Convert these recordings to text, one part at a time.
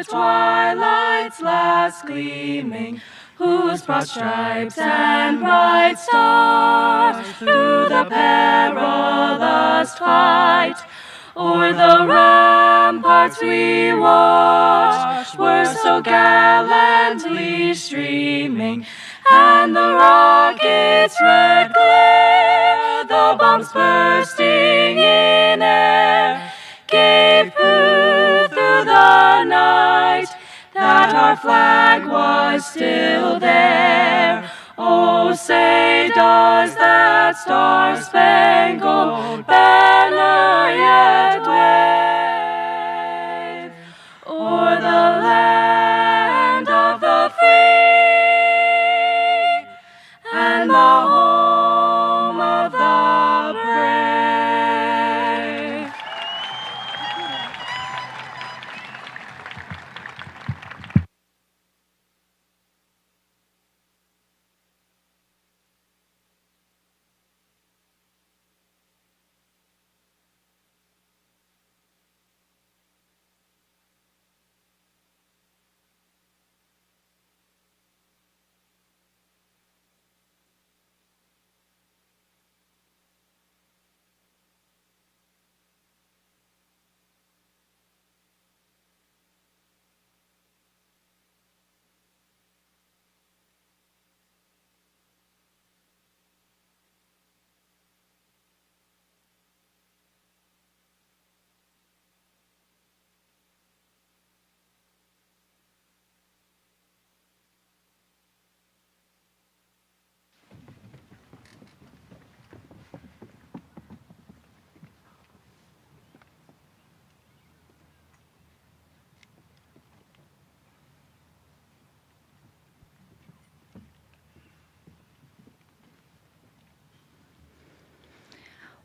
the twilight's last gleaming, whose broad stripes and bright stars through the perilous fight o'er the ramparts we watched were so gallantly streaming, and the rocket's red glare, the bombs bursting in air, gave proof through the night that our flag was still there. Oh, say does that star-spangled banner yet wave o'er the land of the free and the home of the brave.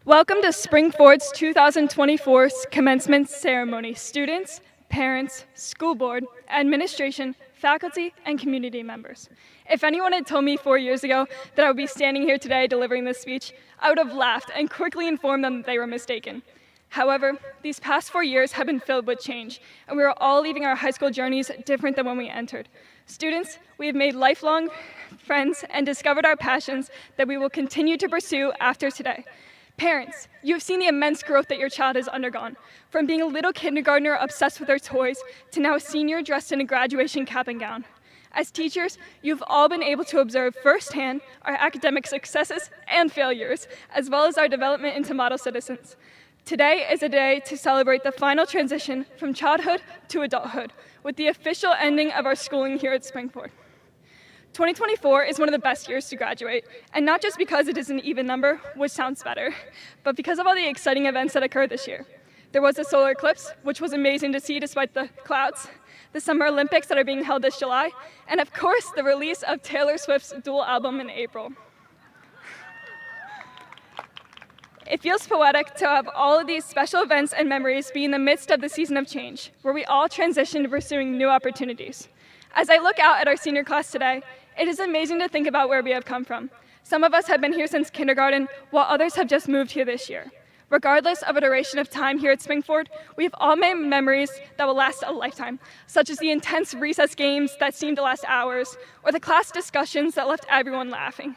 Welcome to Springford's 2024 commencement ceremony. Students, parents, school board, administration, faculty, and community members. If anyone had told me 4 years ago that I would be standing here today delivering this speech, I would have laughed and quickly informed them that they were mistaken. However, these past 4 years have been filled with change, and we are all leaving our high school journeys different than when we entered. Students, we have made lifelong friends and discovered our passions that we will continue to pursue after today. Parents, you have seen the immense growth that your child has undergone, from being a little kindergartner obsessed with their toys to now a senior dressed in a graduation cap and gown. As teachers, you've all been able to observe firsthand our academic successes and failures, as well as our development into model citizens. Today is a day to celebrate the final transition from childhood to adulthood, with the official ending of our schooling here at Springford. 2024 is one of the best years to graduate, and not just because it is an even number, which sounds better, but because of all the exciting events that occurred this year. There was a solar eclipse, which was amazing to see despite the clouds, the Summer Olympics that are being held this July, and of course, the release of Taylor Swift's dual album in April. It feels poetic to have all of these special events and memories be in the midst of the season of change, where we all transition to pursuing new opportunities. As I look out at our senior class today, it is amazing to think about where we have come from. Some of us have been here since kindergarten, while others have just moved here this year. Regardless of a duration of time here at Springford, we have all made memories that will last a lifetime, such as the intense recess games that seemed to last hours, or the class discussions that left everyone laughing.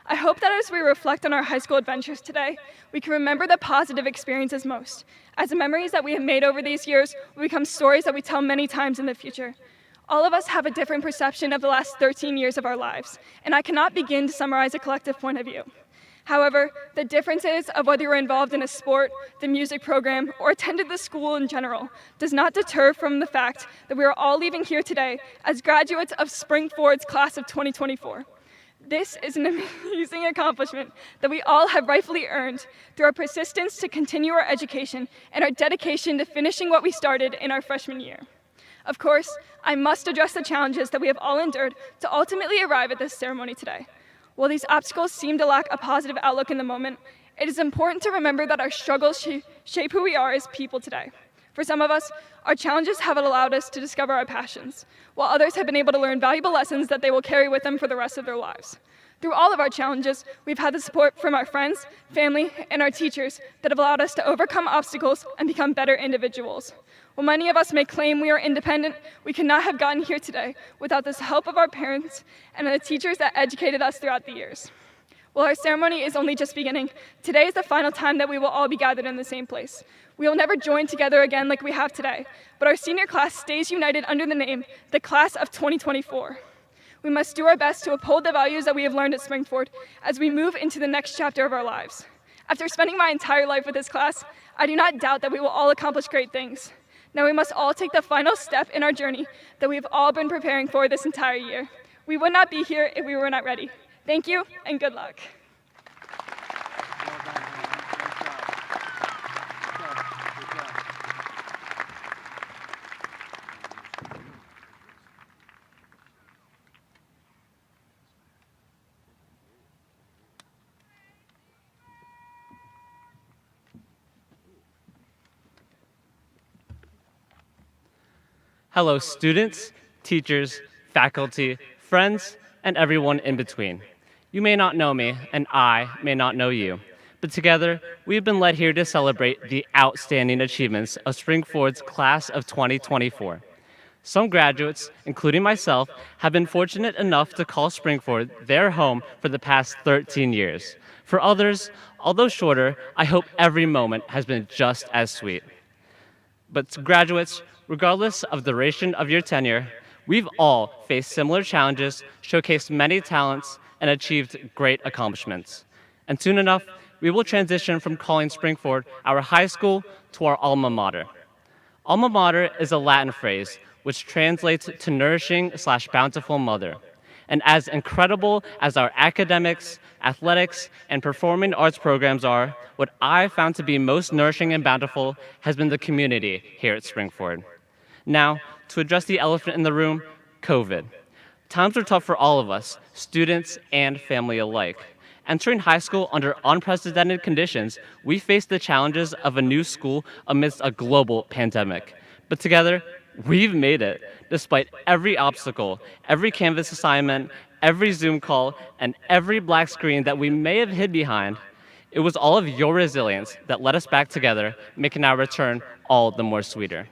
I hope that as we reflect on our high school adventures today, we can remember the positive experiences most, as the memories that we have made over these years will become stories that we tell many times in the future. All of us have a different perception of the last 13 years of our lives, and I cannot begin to summarize a collective point of view. However, the differences of whether you were involved in a sport, the music program, or attended the school in general does not deter from the fact that we are all leaving here today as graduates of Springford's class of 2024. This is an amazing accomplishment that we all have rightfully earned through our persistence to continue our education and our dedication to finishing what we started in our freshman year. Of course, I must address the challenges that we have all endured to ultimately arrive at this ceremony today. While these obstacles seem to lack a positive outlook in the moment, it is important to remember that our struggles shape who we are as people today. For some of us, our challenges have allowed us to discover our passions, while others have been able to learn valuable lessons that they will carry with them for the rest of their lives. Through all of our challenges, we've had the support from our friends, family, and our teachers that have allowed us to overcome obstacles and become better individuals. While many of us may claim we are independent, We could not have gotten here today without the help of our parents and the teachers that educated us throughout the years. While our ceremony is only just beginning, today is the final time that we will all be gathered in the same place. We will never join together again like we have today, but our senior class stays united under the name, the Class of 2024. We must do our best to uphold the values that we have learned at Springford as we move into the next chapter of our lives. After spending my entire life with this class, I do not doubt that we will all accomplish great things. Now we must all take the final step in our journey that we have all been preparing for this entire year. We would not be here if we were not ready. Thank you and good luck. Hello, students, teachers, faculty, friends, and everyone in between. You may not know me, and I may not know you, but together, we've been led here to celebrate the outstanding achievements of Springford's Class of 2024. Some graduates, including myself, have been fortunate enough to call Springford their home for the past 13 years. For others, although shorter, I hope every moment has been just as sweet. But to graduates, regardless of the duration of your tenure, we've all faced similar challenges, showcased many talents, and achieved great accomplishments. And soon enough, we will transition from calling Springford our high school to our alma mater. Alma mater is a Latin phrase which translates to nourishing/bountiful mother. And as incredible as our academics, athletics, and performing arts programs are, what I found to be most nourishing and bountiful has been the community here at Springford. Now, to address the elephant in the room, COVID. Times were tough for all of us, students and family alike. Entering high school under unprecedented conditions, we faced the challenges of a new school amidst a global pandemic. But together, we've made it. Despite every obstacle, every Canvas assignment, every Zoom call, and every black screen that we may have hid behind, it was all of your resilience that led us back together, making our return all the more sweeter.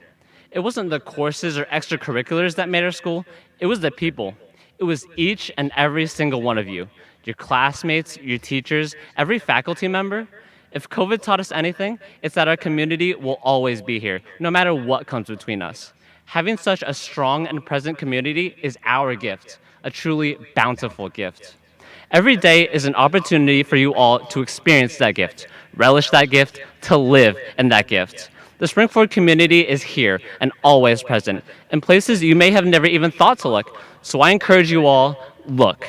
It wasn't the courses or extracurriculars that made our school, it was the people. It was each and every single one of you, your classmates, your teachers, every faculty member. If COVID taught us anything, it's that our community will always be here, no matter what comes between us. Having such a strong and present community is our gift, a truly bountiful gift. Every day is an opportunity for you all to experience that gift, relish that gift, to live in that gift. The Springford community is here and always present, in places you may have never even thought to look. So I encourage you all, look.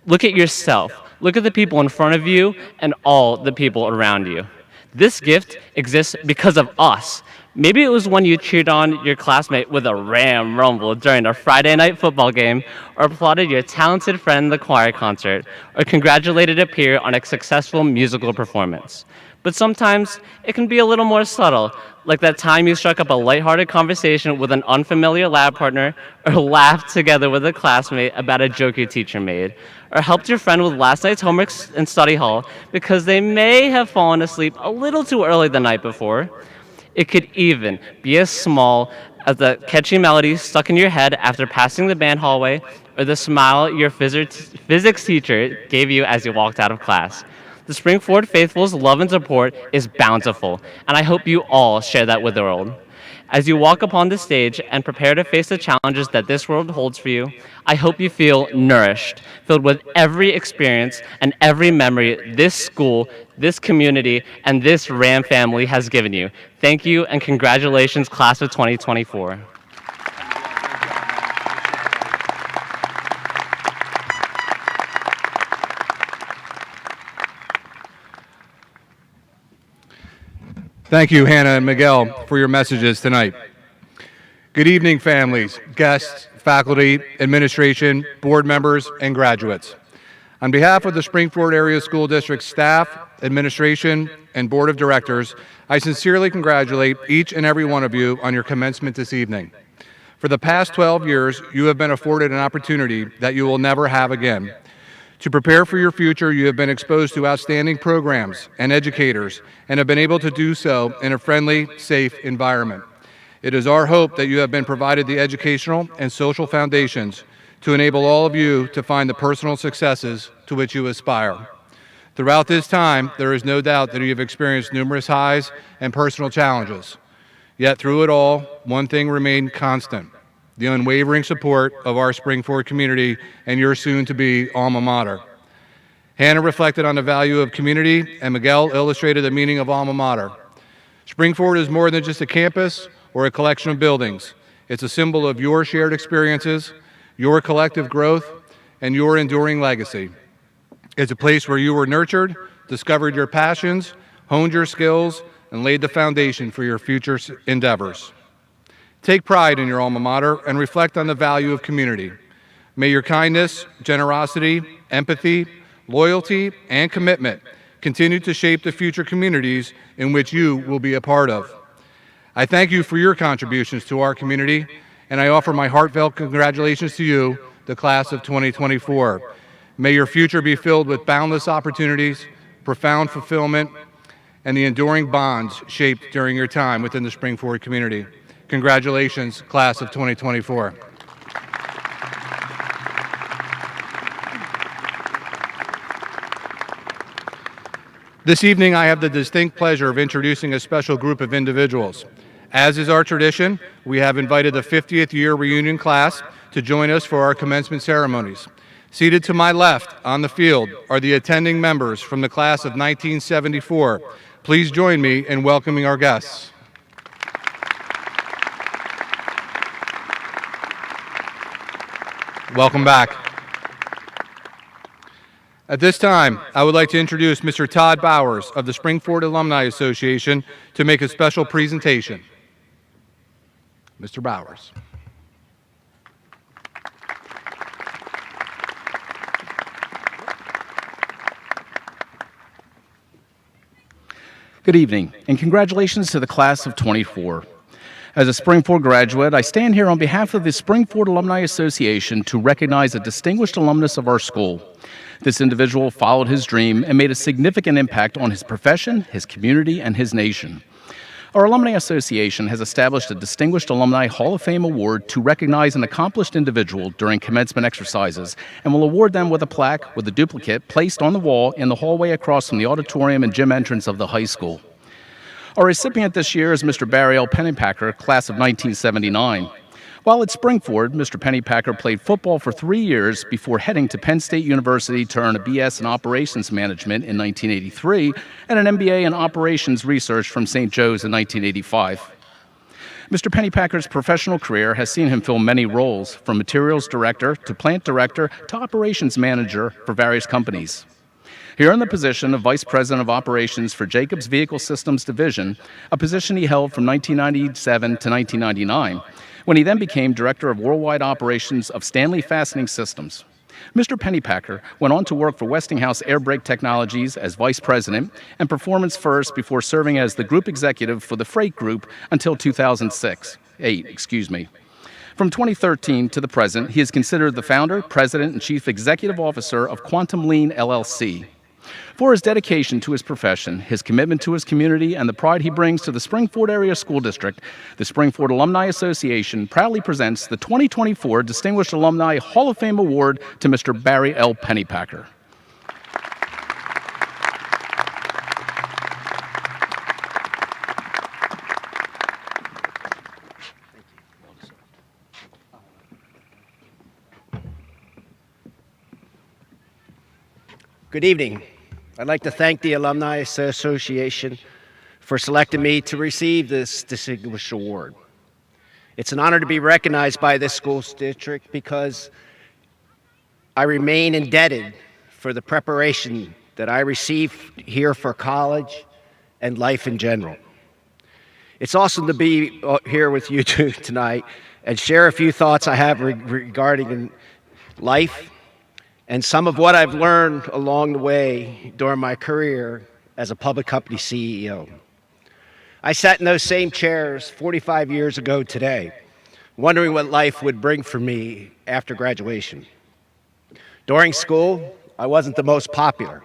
Look at yourself. Look at the people in front of you and all the people around you. This gift exists because of us. Maybe it was when you cheered on your classmate with a Ram Rumble during a Friday night football game, or applauded your talented friend in the choir concert, or congratulated a peer on a successful musical performance. But sometimes it can be a little more subtle, like that time you struck up a lighthearted conversation with an unfamiliar lab partner, or laughed together with a classmate about a joke your teacher made, or helped your friend with last night's homework in study hall because they may have fallen asleep a little too early the night before. It could even be as small as the catchy melody stuck in your head after passing the band hallway, or the smile your physics teacher gave you as you walked out of class. The Springford Faithful's love and support is bountiful, and I hope you all share that with the world. As you walk upon the stage and prepare to face the challenges that this world holds for you, I hope you feel nourished, filled with every experience and every memory this school, this community, and this RAM family has given you. Thank you, and congratulations, Class of 2024. Thank you, Hannah and Miguel, for your messages tonight. Good evening, families, guests, faculty, administration, board members, and graduates. On behalf of the Springford Area School District staff, administration, and board of directors, I sincerely congratulate each and every one of you on your commencement this evening. For the past 12 years, you have been afforded an opportunity that you will never have again. To prepare for your future, you have been exposed to outstanding programs and educators and have been able to do so in a friendly, safe environment. It is our hope that you have been provided the educational and social foundations to enable all of you to find the personal successes to which you aspire. Throughout this time, there is no doubt that you have experienced numerous highs and personal challenges. Yet through it all, one thing remained constant: the unwavering support of our Springford community and your soon-to-be alma mater. Hannah reflected on the value of community, and Miguel illustrated the meaning of alma mater. Springford is more than just a campus or a collection of buildings. It's a symbol of your shared experiences, your collective growth, and your enduring legacy. It's a place where you were nurtured, discovered your passions, honed your skills, and laid the foundation for your future endeavors. Take pride in your alma mater and reflect on the value of community. May your kindness, generosity, empathy, loyalty, and commitment continue to shape the future communities in which you will be a part of. I thank you for your contributions to our community, and I offer my heartfelt congratulations to you, the class of 2024. May your future be filled with boundless opportunities, profound fulfillment, and the enduring bonds shaped during your time within the Springford community. Congratulations, class of 2024. This evening, I have the distinct pleasure of introducing a special group of individuals. As is our tradition, we have invited the 50th year reunion class to join us for our commencement ceremonies. Seated to my left on the field are the attending members from the class of 1974. Please join me in welcoming our guests. Welcome back. At this time, I would like to introduce Mr. Todd Bowers of the Springford Alumni Association to make a special presentation. Mr. Bowers. Good evening, and congratulations to the class of 24. As a Springford graduate, I stand here on behalf of the Springford Alumni Association to recognize a distinguished alumnus of our school. This individual followed his dream and made a significant impact on his profession, his community, and his nation. Our Alumni Association has established a Distinguished Alumni Hall of Fame Award to recognize an accomplished individual during commencement exercises, and will award them with a plaque with a duplicate placed on the wall in the hallway across from the auditorium and gym entrance of the high school. Our recipient this year is Mr. Barry L. Pennypacker, class of 1979. While at Springford, Mr. Pennypacker played football for 3 years before heading to Penn State University to earn a BS in Operations Management in 1983 and an MBA in Operations Research from St. Joe's in 1985. Mr. Pennypacker's professional career has seen him fill many roles, from materials director to plant director to operations manager for various companies. Here in the position of Vice President of Operations for Jacobs Vehicle Systems Division, a position he held from 1997 to 1999, when he then became Director of Worldwide Operations of Stanley Fastening Systems. Mr. Pennypacker went on to work for Westinghouse Air Brake Technologies as Vice President and Performance First before serving as the Group Executive for the Freight Group until 2008. From 2013 to the present, he is considered the founder, president, and chief executive officer of Quantum Lean LLC. For his dedication to his profession, his commitment to his community, and the pride he brings to the Springford Area School District, the Springford Alumni Association proudly presents the 2024 Distinguished Alumni Hall of Fame Award to Mr. Barry L. Pennypacker. Good evening. I'd like to thank the Alumni Association for selecting me to receive this distinguished award. It's an honor to be recognized by this school district because I remain indebted for the preparation that I received here for college and life in general. It's awesome to be here with you two tonight and share a few thoughts I have regarding life and some of what I've learned along the way during my career as a public company CEO. I sat in those same chairs 45 years ago today, wondering what life would bring for me after graduation. During school, I wasn't the most popular.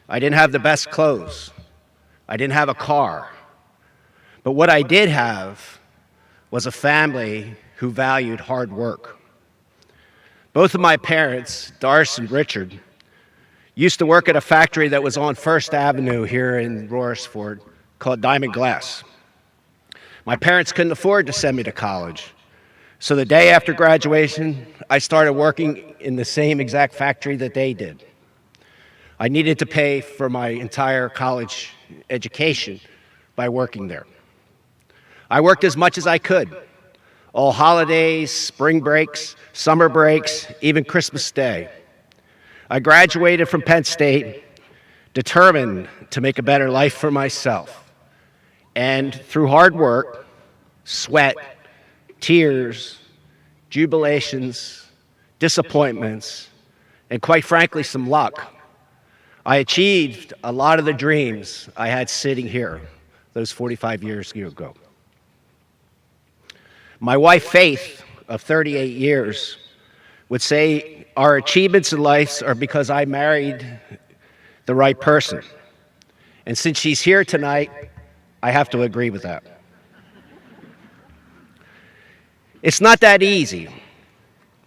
I didn't have the best clothes. I didn't have a car. But what I did have was a family who valued hard work. Both of my parents, Doris and Richard, used to work at a factory that was on First Avenue here in Royersford called Diamond Glass. My parents couldn't afford to send me to college, so the day after graduation, I started working in the same exact factory that they did. I needed to pay for my entire college education by working there. I worked as much as I could, all holidays, spring breaks, summer breaks, even Christmas Day. I graduated from Penn State, determined to make a better life for myself. And through hard work, sweat, tears, jubilations, disappointments, and quite frankly, some luck, I achieved a lot of the dreams I had sitting here those 45 years ago. My wife, Faith, of 38 years, would say our achievements in life are because I married the right person. And since she's here tonight, I have to agree with that. It's not that easy.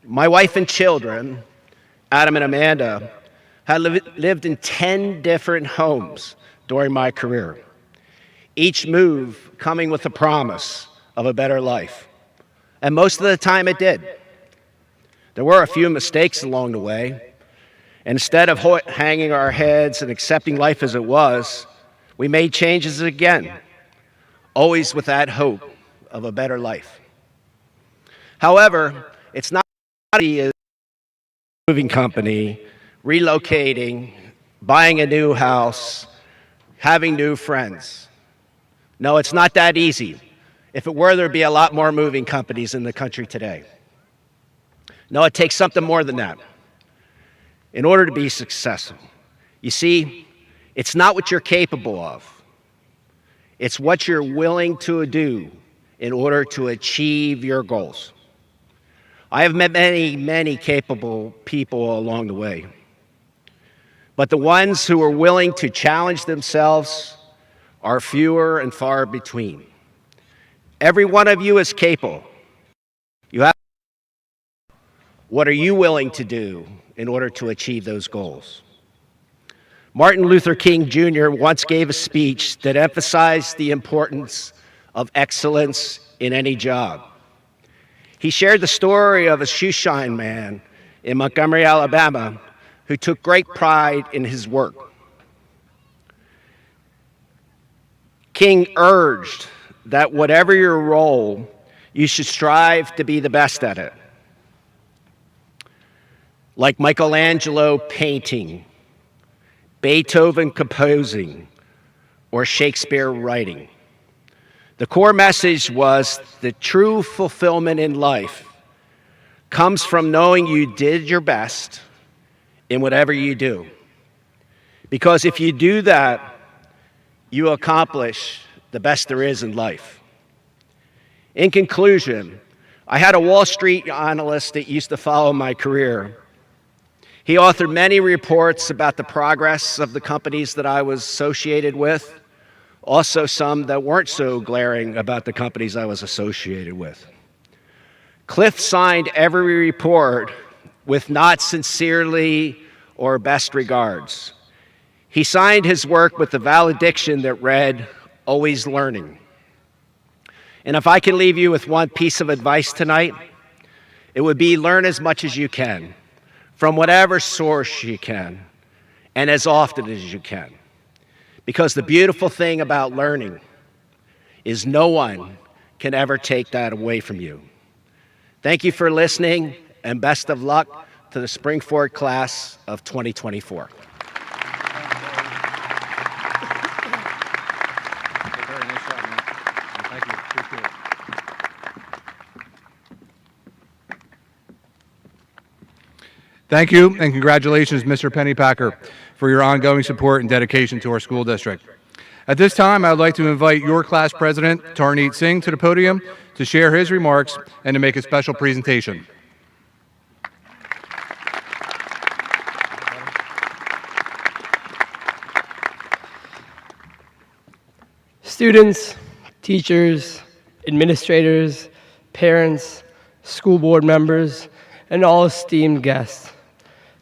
My wife and children, Adam and Amanda, had lived in 10 different homes during my career, each move coming with a promise of a better life. And most of the time it did. There were a few mistakes along the way, and instead of hanging our heads and accepting life as it was, we made changes again, always with that hope of a better life. However, it's not easy as a moving company, relocating, buying a new house, having new friends. No, it's not that easy. If it were, there'd be a lot more moving companies in the country today. No, it takes something more than that in order to be successful. You see, it's not what you're capable of. It's what you're willing to do in order to achieve your goals. I have met many, many capable people along the way. But the ones who are willing to challenge themselves are fewer and far between. Every one of you is capable. You have. What are you willing to do in order to achieve those goals? Martin Luther King Jr. once gave a speech that emphasized the importance of excellence in any job. He shared the story of a shoeshine man in Montgomery, Alabama, who took great pride in his work. King urged that whatever your role, you should strive to be the best at it. Like Michelangelo painting, Beethoven composing, or Shakespeare writing. The core message was the true fulfillment in life comes from knowing you did your best in whatever you do. Because if you do that, you accomplish the best there is in life. In conclusion, I had a Wall Street analyst that used to follow my career. He authored many reports about the progress of the companies that I was associated with, also some that weren't so glaring about the companies I was associated with. Cliff signed every report with "not sincerely" or "best regards." He signed his work with the valediction that read, "always learning." And if I can leave you with one piece of advice tonight, it would be learn as much as you can, from whatever source you can, and as often as you can. Because the beautiful thing about learning is no one can ever take that away from you. Thank you for listening, and best of luck to the Springford class of 2024. Thank you, and congratulations, Mr. Pennypacker, for your ongoing support and dedication to our school district. At this time, I would like to invite your class president, Tarneet Singh, to the podium to share his remarks and to make a special presentation. Students, teachers, administrators, parents, school board members, and all esteemed guests.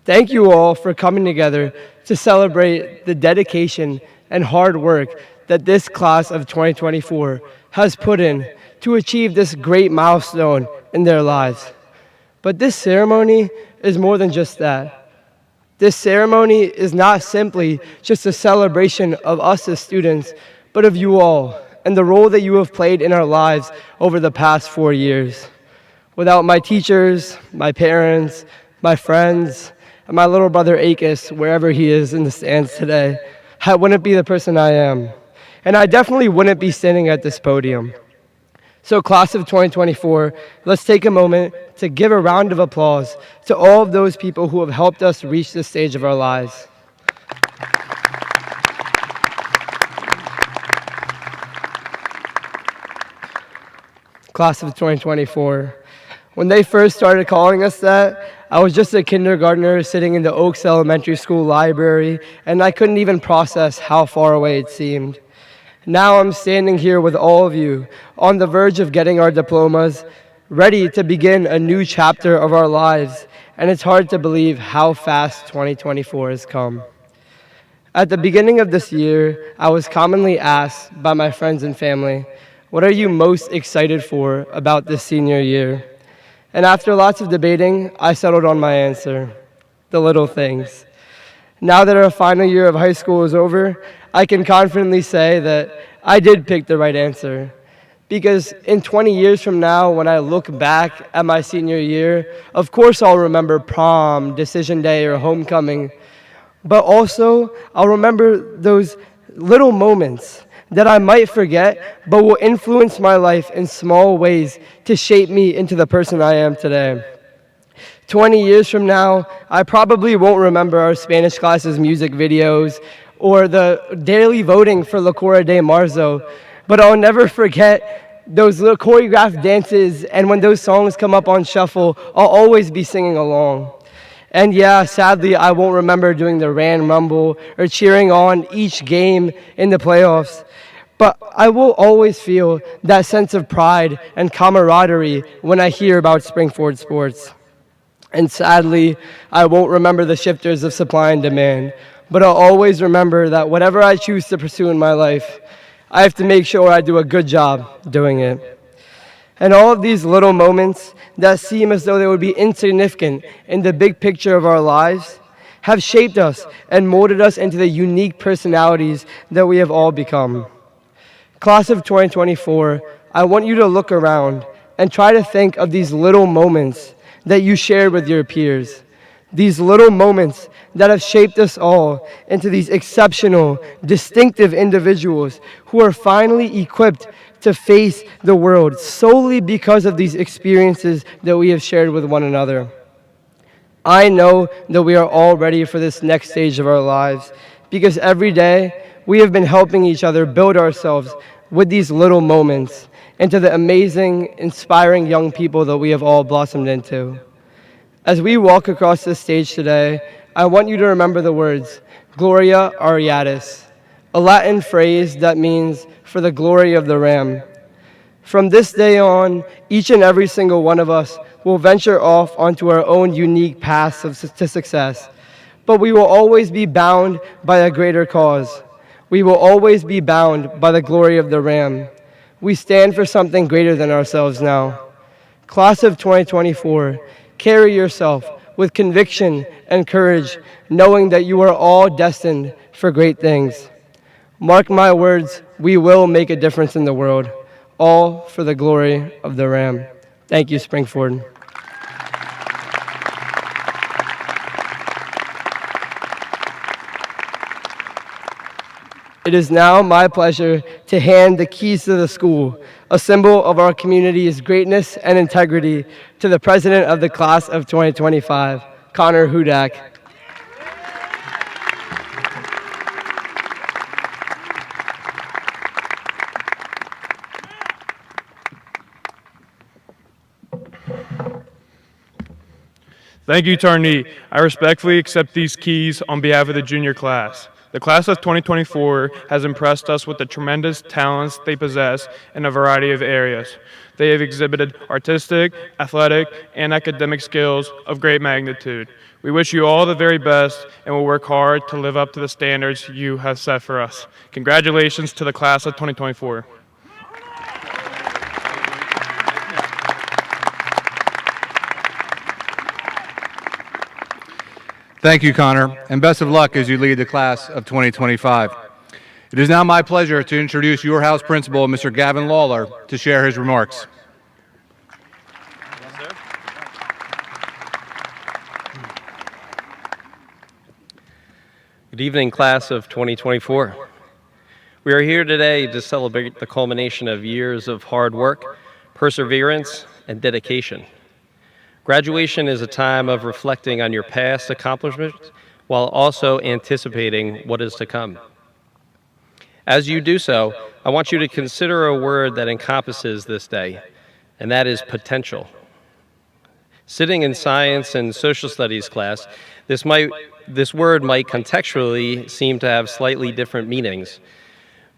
Thank you all for coming together to celebrate the dedication and hard work that this class of 2024 has put in to achieve this great milestone in their lives. But this ceremony is more than just that. This ceremony is not simply just a celebration of us as students, but of you all and the role that you have played in our lives over the past 4 years. Without my teachers, my parents, my friends, and my little brother Akis, wherever he is in the stands today, I wouldn't be the person I am. And I definitely wouldn't be standing at this podium. So class of 2024, let's take a moment to give a round of applause to all of those people who have helped us reach this stage of our lives. Class of 2024. When they first started calling us that, I was just a kindergartner sitting in the Oaks Elementary School library, and I couldn't even process how far away it seemed. Now I'm standing here with all of you, on the verge of getting our diplomas, ready to begin a new chapter of our lives, and it's hard to believe how fast 2024 has come. At the beginning of this year, I was commonly asked by my friends and family, what are you most excited for about this senior year? And after lots of debating, I settled on my answer, the little things. Now that our final year of high school is over, I can confidently say that I did pick the right answer. Because in 20 years from now, when I look back at my senior year, of course I'll remember prom, decision day, or homecoming. But also, I'll remember those little moments that I might forget, but will influence my life in small ways to shape me into the person I am today. 20 years from now, I probably won't remember our Spanish class's music videos or the daily voting for La Cora de Marzo, but I'll never forget those little choreographed dances, and when those songs come up on shuffle, I'll always be singing along. And yeah, sadly, I won't remember doing the Ran Rumble or cheering on each game in the playoffs. But I will always feel that sense of pride and camaraderie when I hear about Spring-Ford sports. And sadly, I won't remember the shifters of supply and demand, but I'll always remember that whatever I choose to pursue in my life, I have to make sure I do a good job doing it. And all of these little moments that seem as though they would be insignificant in the big picture of our lives have shaped us and molded us into the unique personalities that we have all become. Class of 2024, I want you to look around and try to think of these little moments that you shared with your peers. These little moments that have shaped us all into these exceptional, distinctive individuals who are finally equipped to face the world solely because of these experiences that we have shared with one another. I know that we are all ready for this next stage of our lives because every day we have been helping each other build ourselves with these little moments into the amazing, inspiring young people that we have all blossomed into. As we walk across this stage today, I want you to remember the words, Gloria Ariatis, a Latin phrase that means for the glory of the Ram. From this day on, each and every single one of us will venture off onto our own unique paths to success, but we will always be bound by a greater cause. We will always be bound by the glory of the Ram. We stand for something greater than ourselves now. Class of 2024, carry yourself with conviction and courage, knowing that you are all destined for great things. Mark my words, we will make a difference in the world, all for the glory of the Ram. Thank you, Spring-Ford. It is now my pleasure to hand the keys to the school, a symbol of our community's greatness and integrity, to the president of the class of 2025, Connor Hudak. Thank you, Tarnee. I respectfully accept these keys on behalf of the junior class. The class of 2024 has impressed us with the tremendous talents they possess in a variety of areas. They have exhibited artistic, athletic, and academic skills of great magnitude. We wish you all the very best and will work hard to live up to the standards you have set for us. Congratulations to the class of 2024. Thank you, Connor, and best of luck as you lead the class of 2025. It is now my pleasure to introduce your House Principal, Mr. Gavin Lawler, to share his remarks. Good evening, class of 2024. We are here today to celebrate the culmination of years of hard work, perseverance, and dedication. Graduation is a time of reflecting on your past accomplishments while also anticipating what is to come. As you do so, I want you to consider a word that encompasses this day, and that is potential. Sitting in science and social studies class, this word might contextually seem to have slightly different meanings,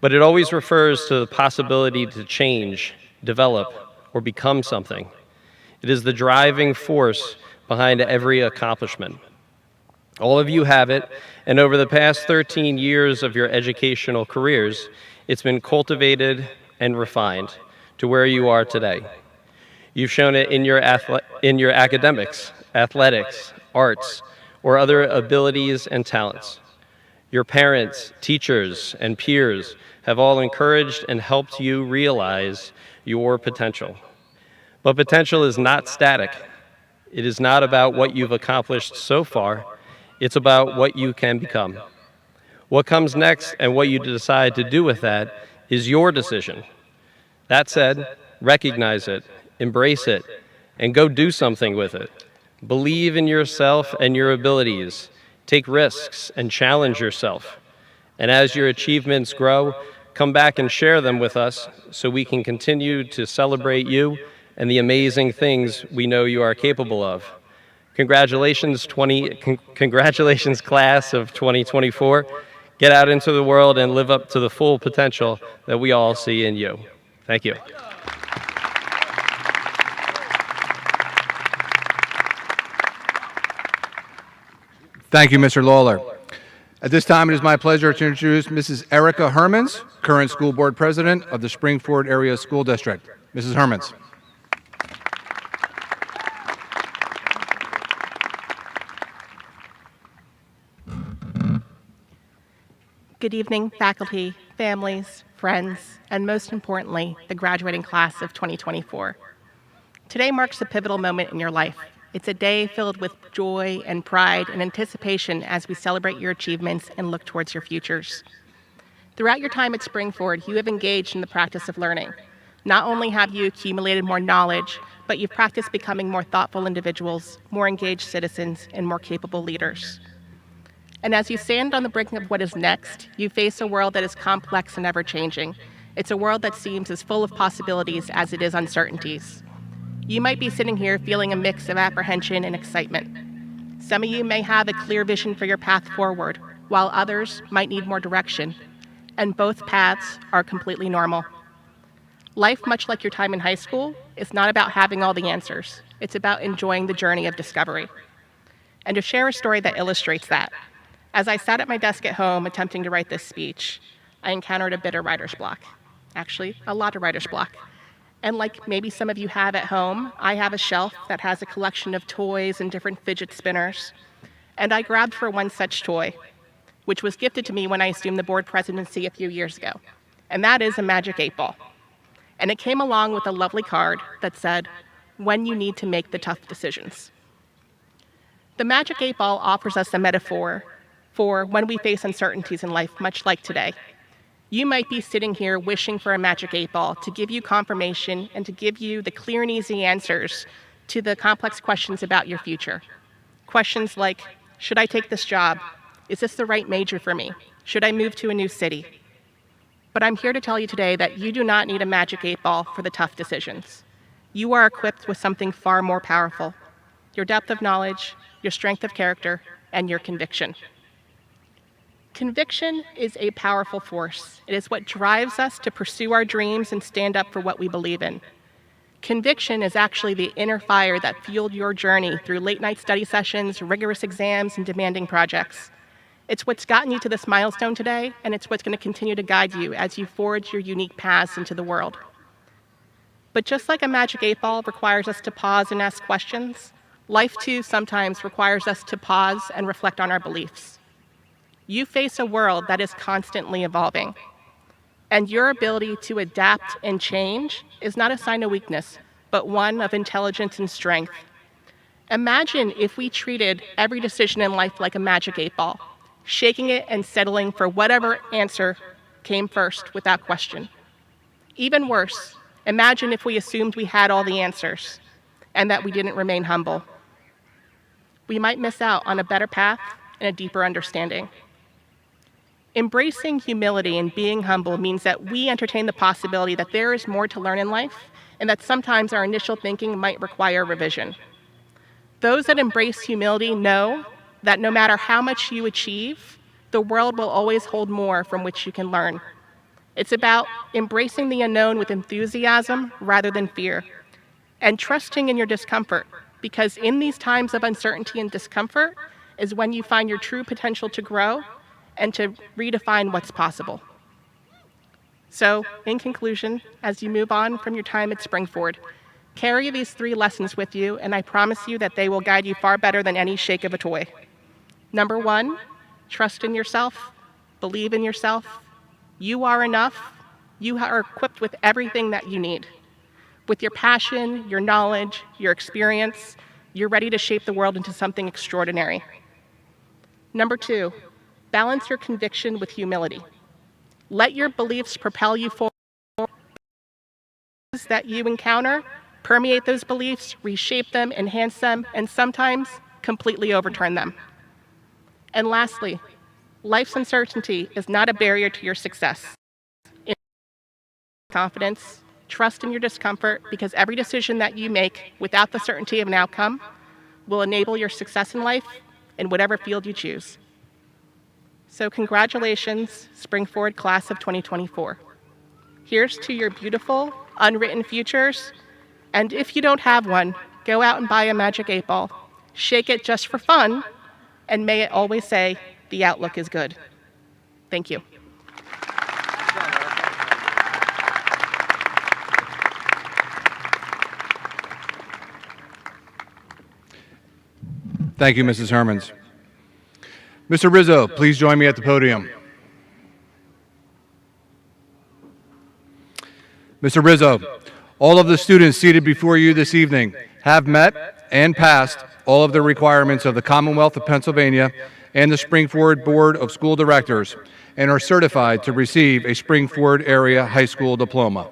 but it always refers to the possibility to change, develop, or become something. It is the driving force behind every accomplishment. All of you have it, and over the past 13 years of your educational careers, it's been cultivated and refined to where you are today. You've shown it in your academics, athletics, arts, or other abilities and talents. Your parents, teachers, and peers have all encouraged and helped you realize your potential. But potential is not static. It is not about what you've accomplished so far. It's about what you can become. What comes next and what you decide to do with that is your decision. That said, recognize it, embrace it, and go do something with it. Believe in yourself and your abilities. Take risks and challenge yourself. And as your achievements grow, come back and share them with us so we can continue to celebrate you and the amazing things we know you are capable of. Congratulations, class of 2024. Get out into the world and live up to the full potential that we all see in you. Thank you. Thank you, Mr. Lawler. At this time, it is my pleasure to introduce Mrs. Erica Hermans, current school board president of the Springford Area School District. Mrs. Hermans. Good evening, faculty, families, friends, and most importantly, the graduating class of 2024. Today marks a pivotal moment in your life. It's a day filled with joy and pride and anticipation as we celebrate your achievements and look towards your futures. Throughout your time at Springford, you have engaged in the practice of learning. Not only have you accumulated more knowledge, but you've practiced becoming more thoughtful individuals, more engaged citizens, and more capable leaders. And as you stand on the brink of what is next, you face a world that is complex and ever-changing. It's a world that seems as full of possibilities as it is uncertainties. You might be sitting here feeling a mix of apprehension and excitement. Some of you may have a clear vision for your path forward, while others might need more direction. And both paths are completely normal. Life, much like your time in high school, is not about having all the answers. It's about enjoying the journey of discovery. And to share a story that illustrates that, as I sat at my desk at home attempting to write this speech, I encountered a bit of writer's block. Actually, a lot of writer's block. And like maybe some of you have at home, I have a shelf that has a collection of toys and different fidget spinners. And I grabbed for one such toy, which was gifted to me when I assumed the board presidency a few years ago. And that is a magic 8-ball. And it came along with a lovely card that said, "When you need to make the tough decisions." The magic 8-ball offers us a metaphor for when we face uncertainties in life, much like today. You might be sitting here wishing for a magic 8-ball to give you confirmation and to give you the clear and easy answers to the complex questions about your future. Questions like, should I take this job? Is this the right major for me? Should I move to a new city? But I'm here to tell you today that you do not need a magic 8-ball for the tough decisions. You are equipped with something far more powerful: your depth of knowledge, your strength of character, and your conviction. Conviction is a powerful force. It is what drives us to pursue our dreams and stand up for what we believe in. Conviction is actually the inner fire that fueled your journey through late-night study sessions, rigorous exams, and demanding projects. It's what's gotten you to this milestone today, and it's what's going to continue to guide you as you forge your unique paths into the world. But just like a magic 8-ball requires us to pause and ask questions, life too sometimes requires us to pause and reflect on our beliefs. You face a world that is constantly evolving, and your ability to adapt and change is not a sign of weakness, but one of intelligence and strength. Imagine if we treated every decision in life like a magic 8-ball, shaking it and settling for whatever answer came first without question. Even worse, imagine if we assumed we had all the answers and that we didn't remain humble. We might miss out on a better path and a deeper understanding. Embracing humility and being humble means that we entertain the possibility that there is more to learn in life and that sometimes our initial thinking might require revision. Those that embrace humility know that no matter how much you achieve, the world will always hold more from which you can learn. It's about embracing the unknown with enthusiasm rather than fear, and trusting in your discomfort, because in these times of uncertainty and discomfort is when you find your true potential to grow and to redefine what's possible. So, in conclusion, as you move on from your time at Springford, carry these 3 lessons with you, and I promise you that they will guide you far better than any shake of a toy. Number 1, trust in yourself, believe in yourself. You are enough. You are equipped with everything that you need. With your passion, your knowledge, your experience, you're ready to shape the world into something extraordinary. Number 2, balance your conviction with humility. Let your beliefs propel you forward. That you encounter, permeate those beliefs, reshape them, enhance them, and sometimes completely overturn them. And lastly, life's uncertainty is not a barrier to your success. In confidence, trust in your discomfort, because every decision that you make without the certainty of an outcome will enable your success in life in whatever field you choose. So congratulations, Springford Class of 2024. Here's to your beautiful, unwritten futures, and if you don't have one, go out and buy a magic 8-ball, shake it just for fun, and may it always say, the outlook is good. Thank you. Thank you, Mrs. Hermans. Mr. Rizzo, please join me at the podium. Mr. Rizzo, all of the students seated before you this evening have met and passed all of the requirements of the Commonwealth of Pennsylvania and the Springford Board of School Directors and are certified to receive a Springford Area High School diploma.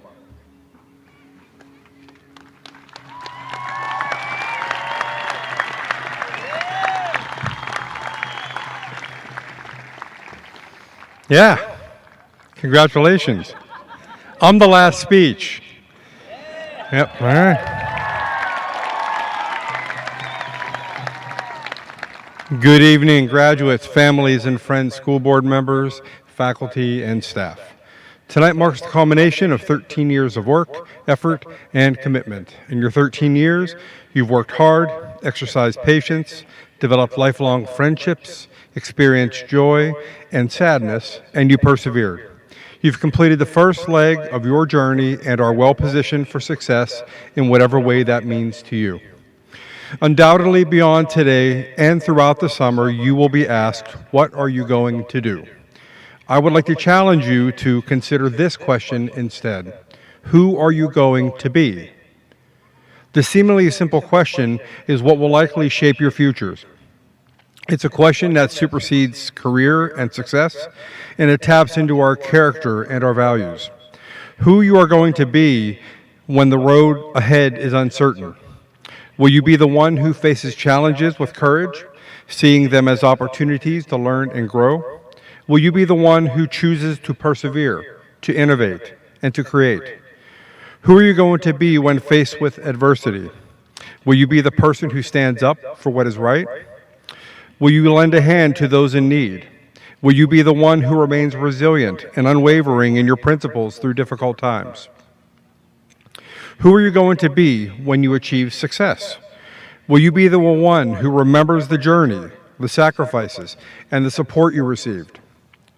Yeah, congratulations. I'm the last speech. Yep, all right. Good evening, graduates, families, and friends, school board members, faculty, and staff. Tonight marks the culmination of 13 years of work, effort, and commitment. In your 13 years, you've worked hard, exercised patience, developed lifelong friendships, experienced joy and sadness, and you persevered. You've completed the first leg of your journey and are well positioned for success in whatever way that means to you. Undoubtedly, beyond today and throughout the summer, you will be asked, what are you going to do? I would like to challenge you to consider this question instead. Who are you going to be? The seemingly simple question is what will likely shape your futures. It's a question that supersedes career and success, and it taps into our character and our values. Who you are going to be when the road ahead is uncertain. Will you be the one who faces challenges with courage, seeing them as opportunities to learn and grow? Will you be the one who chooses to persevere, to innovate, and to create? Who are you going to be when faced with adversity? Will you be the person who stands up for what is right? Will you lend a hand to those in need? Will you be the one who remains resilient and unwavering in your principles through difficult times? Who are you going to be when you achieve success? Will you be the one who remembers the journey, the sacrifices, and the support you received?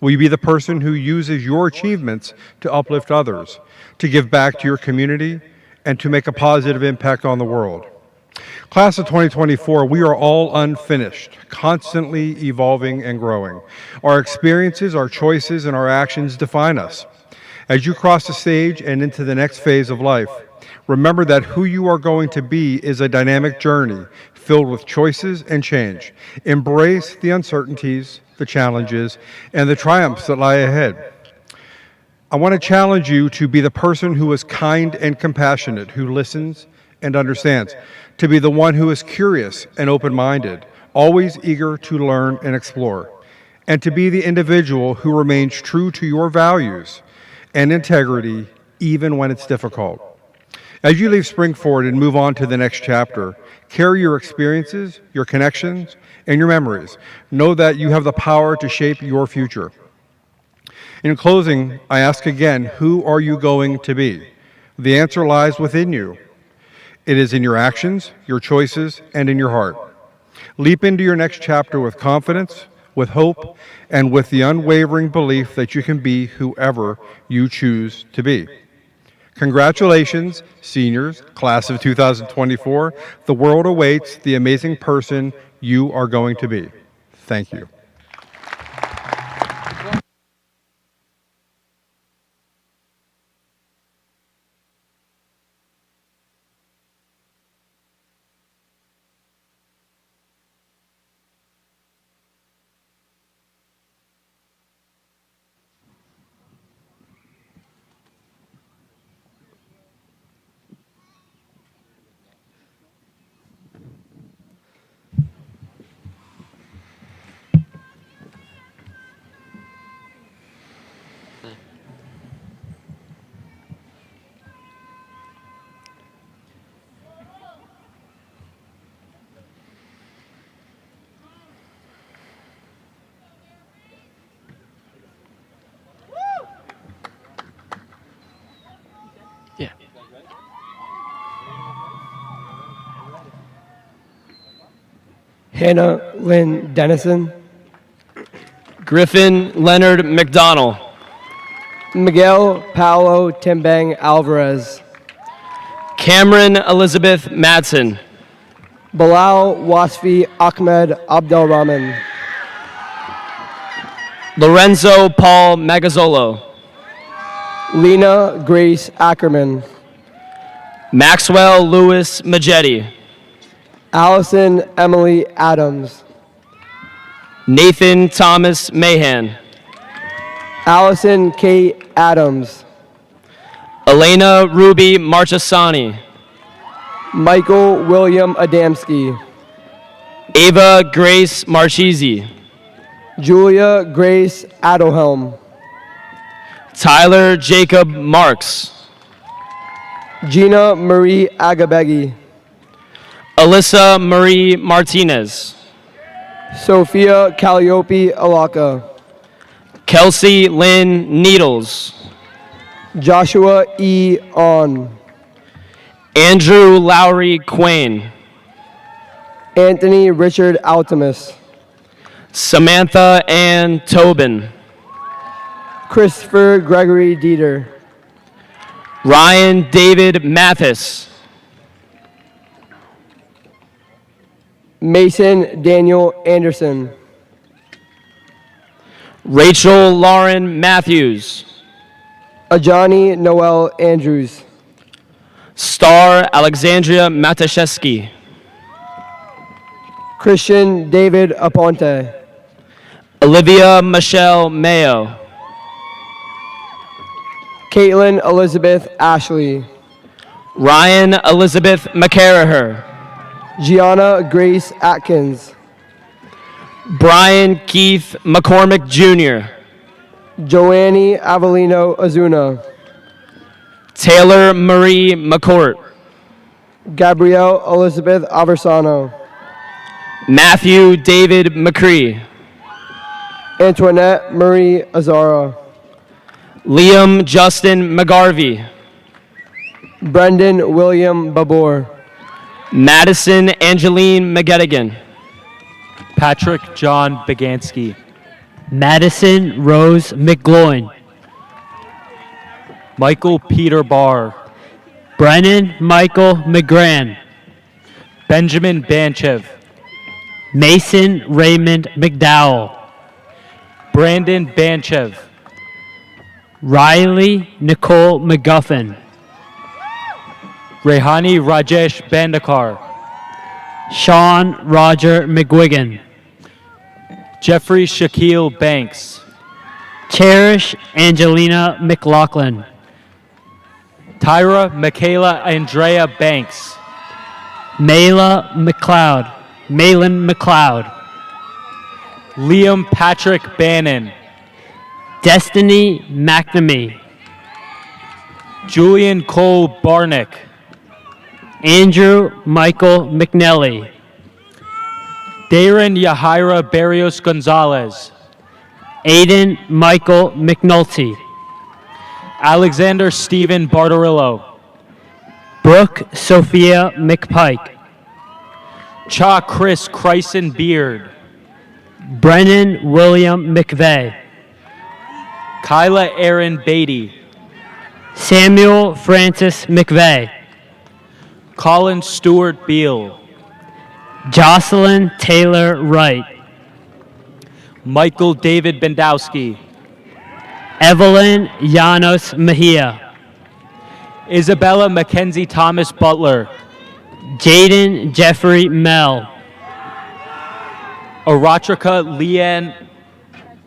Will you be the person who uses your achievements to uplift others, to give back to your community, and to make a positive impact on the world? Class of 2024, we are all unfinished, constantly evolving and growing. Our experiences, our choices, and our actions define us. As you cross the stage and into the next phase of life, remember that who you are going to be is a dynamic journey filled with choices and change. Embrace the uncertainties, the challenges, and the triumphs that lie ahead. I want to challenge you to be the person who is kind and compassionate, who listens and understands, to be the one who is curious and open-minded, always eager to learn and explore, and to be the individual who remains true to your values and integrity even when it's difficult. As you leave Springford and move on to the next chapter, carry your experiences, your connections, and your memories. Know that you have the power to shape your future. In closing, I ask again, who are you going to be? The answer lies within you. It is in your actions, your choices, and in your heart. Leap into your next chapter with confidence, with hope, and with the unwavering belief that you can be whoever you choose to be. Congratulations, seniors, class of 2024. The world awaits the amazing person you are going to be. Thank you. Yeah. Hannah Lynn Dennison, Griffin Leonard McDonnell. Miguel Paolo Timbang Alvarez, Cameron Elizabeth Madsen. Bilal Wasfi Ahmed Abdelrahman, Lorenzo Paul Magazzolo. Lena Grace Ackerman, Maxwell Lewis Majetti. Allison Emily Adams, Nathan Thomas Mahan. Allison Kate Adams, Elena Ruby Marchesani. Michael William Adamski, Ava Grace Marchese. Julia Grace Adelhelm, Tyler Jacob Marks. Gina Marie Agabegi, Alyssa Marie Martinez. Sophia Calliope Alaka, Kelsey Lynn Needles. Joshua E. On, Andrew Lowry Quain. Anthony Richard Altimus, Samantha Ann Tobin. Christopher Gregory Dieter, Ryan David Mathis. Mason Daniel Anderson, Rachel Lauren Matthews. Ajani Noel Andrews, Star Alexandria Matashewski. Christian David Aponte, Olivia Michelle Mayo. Caitlin Elizabeth Ashley, Ryan Elizabeth McCarraher. Gianna Grace Atkins, Brian Keith McCormick Jr. Joanne Avellino Azuna, Taylor Marie McCourt. Gabrielle Elizabeth Aversano, Matthew David McCree. Antoinette Marie Azara. Liam Justin McGarvey. Brendan William Babor. Madison Angeline McGettigan. Patrick John Bagansky. Madison Rose McGloin. Michael Peter Barr. Brennan Michael McGran. Benjamin Banchev. Mason Raymond McDowell. Brandon Banchev. Riley Nicole McGuffin. Rehani Rajesh Bandakar. Sean Roger McGuigan. Jeffrey Shaquille Banks. Cherish Angelina McLaughlin. Tyra Michaela Andrea Banks. Malin McLeod. Liam Patrick Bannon. Destiny McNamee. Julian Cole Barnick. Andrew Michael McNelly. Darren Yahira Barrios Gonzalez. Aiden Michael McNulty. Alexander Stephen Bartorillo. Brooke Sophia McPike. Cha Chris Chryson Beard. Brennan William McVeigh. Kyla Aaron Beatty. Samuel Francis McVeigh. Colin Stewart Beal. Jocelyn Taylor Wright. Michael David Bendowski. Evelyn Llanos Mejia. Isabella Mackenzie Thomas Butler. Jaden Jeffrey Mell. Ava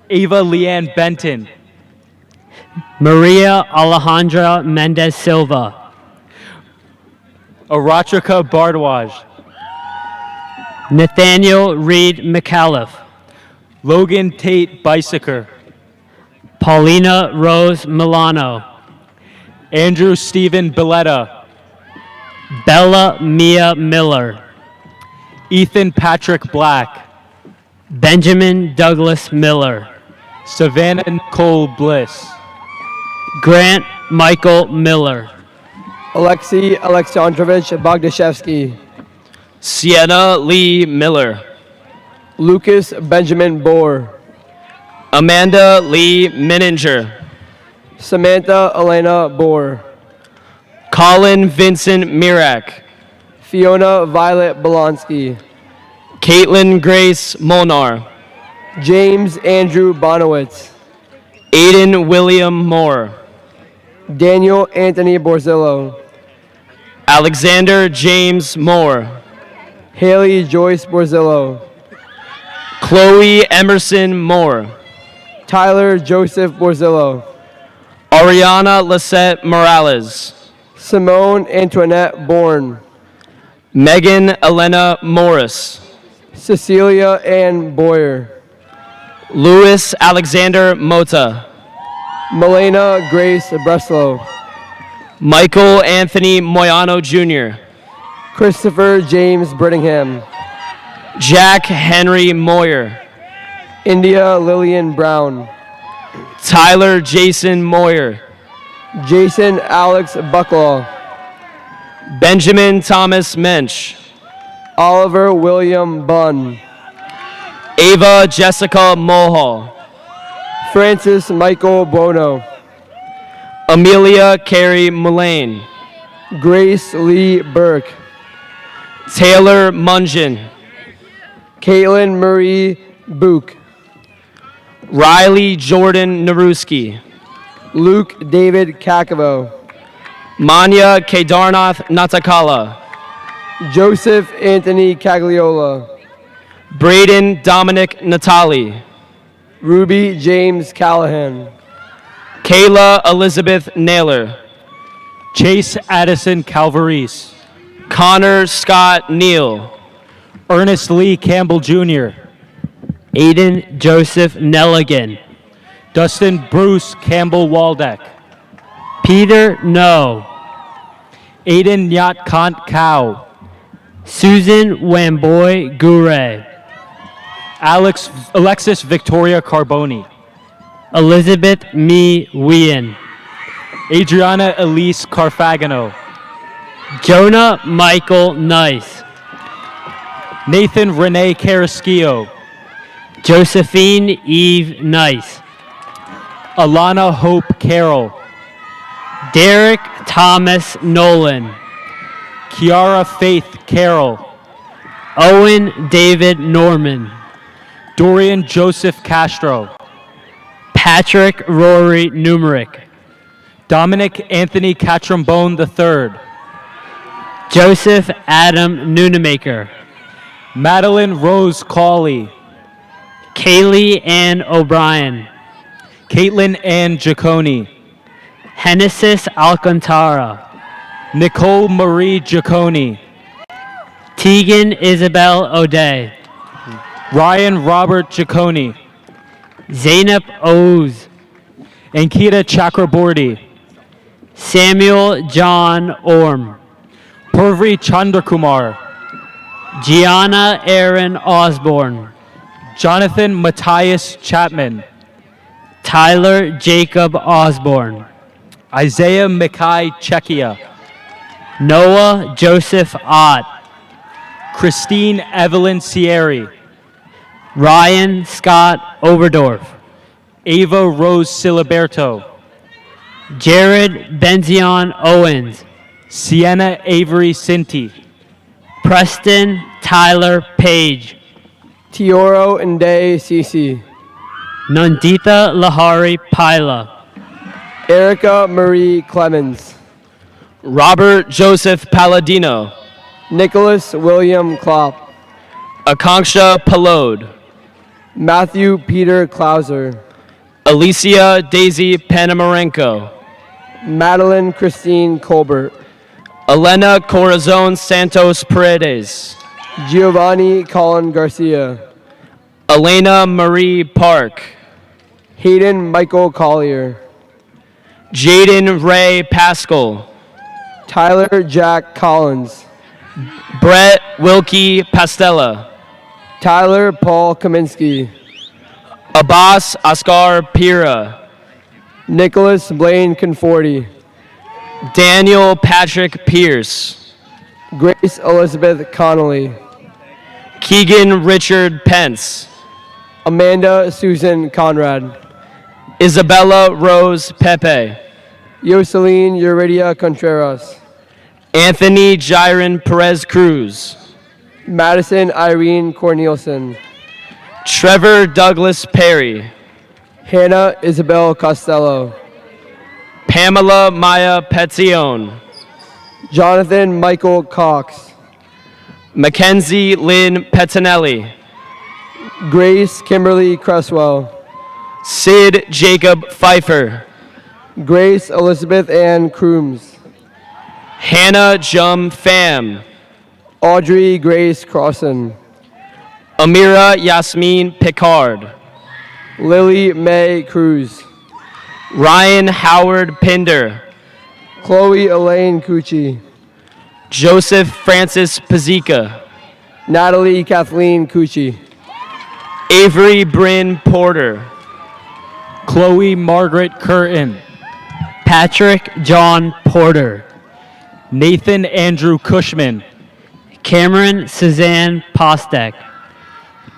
Leanne Benton. Maria Alejandra Mendez Silva. Aratrika Bardwaj. Nathaniel Reed McAuliffe. Logan Tate Bicyker. Paulina Rose Milano. Andrew Stephen Billetta. Bella Mia Miller. Ethan Patrick Black. Benjamin Douglas Miller. Savannah Nicole Bliss. Grant Michael Miller. Alexei Alexandrovich Bogdashevsky. Sienna Lee Miller. Lucas Benjamin Bohr. Amanda Lee Mininger. Samantha Elena Bohr. Colin Vincent Mirak. Fiona Violet Bolonsky. Caitlin Grace Molnar. James Andrew Bonowitz. Aiden William Moore. Daniel Anthony Borzillo. Alexander James Moore. Haley Joyce Borzillo. Chloe Emerson Moore. Tyler Joseph Borzillo. Ariana Lisette Morales. Simone Antoinette Bourne. Megan Elena Morris. Cecilia Ann Boyer. Louis Alexander Mota. Melena Grace Breslow. Michael Anthony Moyano Jr. Christopher James Brittingham. Jack Henry Moyer. India Lillian Brown. Tyler Jason Moyer. Jason Alex Bucklaw. Benjamin Thomas Mensch. Oliver William Bunn. Ava Jessica Mulhall. Francis Michael Bono. Amelia Carey Mullane. Grace Lee Burke. Taylor Mungeon. Caitlin Marie Book. Riley Jordan Naruski. Luke David Kakavo. Manya Kedarnath Natakala. Joseph Anthony Cagliola. Braden Dominic Natali. Ruby James Callahan. Kayla Elizabeth Naylor. Chase Addison Calvarese. Connor Scott Neal. Ernest Lee Campbell Jr. Aiden Joseph Nelligan. Dustin Bruce Campbell Waldeck. Peter No. Aiden Nyat Kant Cow. Susan Wamboy Gure. Alexis Victoria Carboni. Elizabeth Me Wien. Adriana Elise Carfagano. Jonah Michael Nice. Nathan Renee Carrasquillo. Josephine Eve Nice. Alana Hope Carroll. Derek Thomas Nolan. Kiara Faith Carroll. Owen David Norman. Dorian Joseph Castro. Patrick Rory Numerick. Dominic Anthony Catrambone III. Joseph Adam Noonamaker. Madeline Rose Cawley. Kaylee Ann O'Brien. Caitlin Ann Giaconi. Hennesis Alcantara. Nicole Marie Giaconi. Tegan Isabel O'Day. Ryan Robert Giaconi. Zainab Oz. Ankita Chakraborty. Samuel John Orm. Purvi Chandrakumar. Gianna Aaron Osborne. Jonathan Matthias Chapman. Tyler Jacob Osborne. Isaiah Mikai Czechia. Noah Joseph Ott. Christine Evelyn Sierri. Ryan Scott Overdorf. Ava Rose Siliberto. Jared Benzion Owens. Sienna Avery Sinti. Preston Tyler Page. Tioro Nde Sisi. Nandita Lahari Pila. Erica Marie Clemens. Robert Joseph Palladino. Nicholas William Klopp. Akanksha Palode. Matthew Peter Klauser. Alicia Daisy Panamarenko. Madeline Christine Colbert. Elena Corazon Santos Paredes. Giovanni Colin Garcia. Elena Marie Park. Hayden Michael Collier. Jaden Ray Pascal. Tyler Jack Collins. Brett Wilkie Pastella. Tyler Paul Kaminsky. Abbas Oscar Pira. Nicholas Blaine Conforti. Daniel Patrick Pierce. Grace Elizabeth Connolly. Keegan Richard Pence. Amanda Susan Conrad. Isabella Rose Pepe. Yoseline Euridia Contreras. Anthony Jiren Perez Cruz. Madison Irene Cornelison. Trevor Douglas Perry. Hannah Isabel Costello. Pamela Maya Pezione. Jonathan Michael Cox. Mackenzie Lynn Pettinelli. Grace Kimberly Cresswell. Sid Jacob Pfeiffer. Grace Elizabeth Ann Crooms. Hannah Jum Pham. Audrey Grace Crossan. Amira Yasmin Picard. Lily Mae Cruz. Ryan Howard Pinder. Chloe Elaine Cucci. Joseph Francis Pazika. Natalie Kathleen Cucci. Avery Bryn Porter. Chloe Margaret Curtin. Patrick John Porter. Nathan Andrew Cushman. Cameron Suzanne Postek.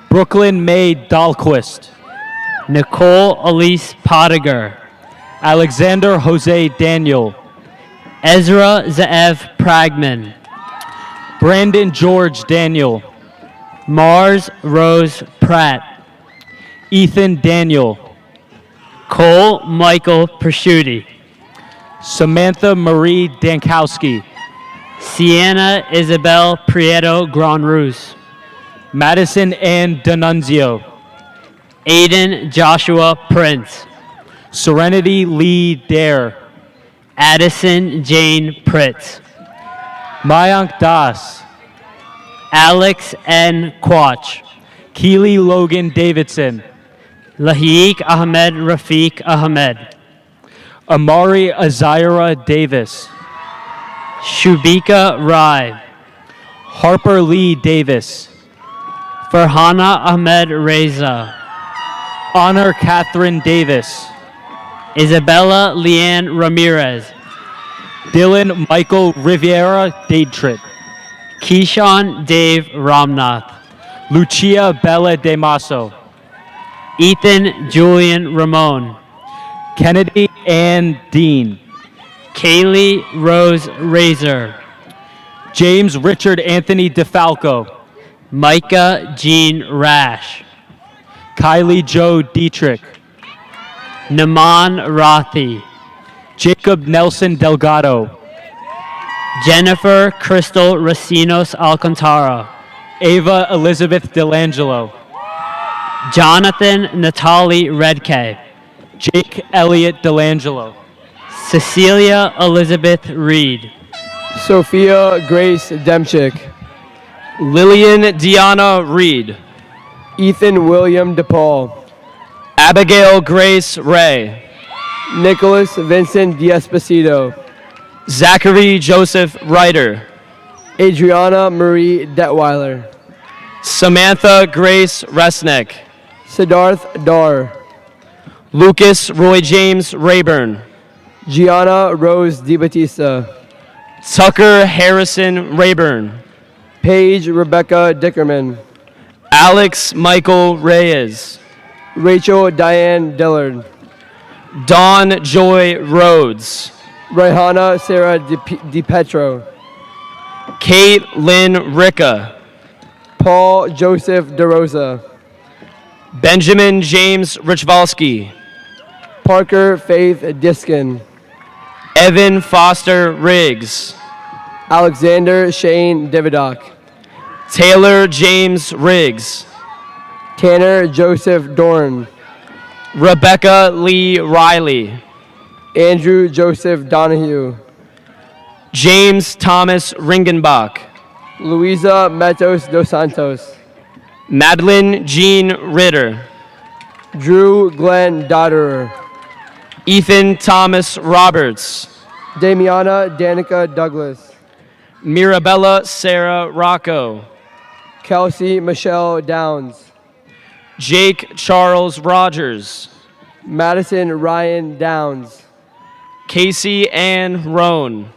Brooklyn May Dahlquist. Nicole Elise Potiger. Alexander Jose Daniel. Ezra Zeev Pragman. Brandon George Daniel. Mars Rose Pratt. Ethan Daniel. Cole Michael Prosciutti. Samantha Marie Dankowski. Sienna Isabel Prieto Granrus. Madison Ann D'Annunzio. Aiden Joshua Prince. Serenity Lee Dare. Addison Jane Pritz. Mayank Das. Alex N. Quach. Keely Logan Davidson. Lahiq Ahmed Rafiq Ahmed. Amari Azira Davis. Shubika Rai. Harper Lee Davis. Farhana Ahmed Reza, Honor Catherine Davis, Isabella Leanne Ramirez, Dylan Michael Riviera Dadetrit, Keyshawn Dave Ramnath, Lucia Bella De Maso, Ethan Julian Ramon, Kennedy Ann Dean, Kaylee Rose Razor, James Richard Anthony DeFalco, Micah Jean Rash, Kylie Joe Dietrich, Naman Rathi, Jacob Nelson Delgado, Jennifer Crystal Racinos Alcantara, Ava Elizabeth Delangelo, Jonathan Natalie Redke, Jake Elliott Delangelo, Cecilia Elizabeth Reed, Sophia Grace Demchik, Lillian Deanna Reed, Ethan William DePaul, Abigail Grace Ray, Nicholas Vincent D'Esposito, Zachary Joseph Ryder, Adriana Marie Detweiler, Samantha Grace Resnick, Siddharth Dar, Lucas Roy James Rayburn, Gianna Rose DiBattista, Tucker Harrison Rayburn, Paige Rebecca Dickerman, Alex Michael Reyes, Rachel Diane Dillard, Dawn Joy Rhodes, Raihana Sarah DiPetro, Kate Lynn Ricca, Paul Joseph DeRosa, Benjamin James Richvalski, Parker Faith Diskin, Evan Foster Riggs, Alexander Shane Dividoc, Taylor James Riggs, Tanner Joseph Dorn, Rebecca Lee Riley, Andrew Joseph Donahue, James Thomas Ringenbach, Luisa Metos dos Santos, Madeline Jean Ritter, Drew Glenn Dodderer, Ethan Thomas Roberts, Damiana Danica Douglas, Mirabella Sarah Rocco, Kelsey Michelle Downs, Jake Charles Rogers, Madison Ryan Downs, Casey Ann Roan,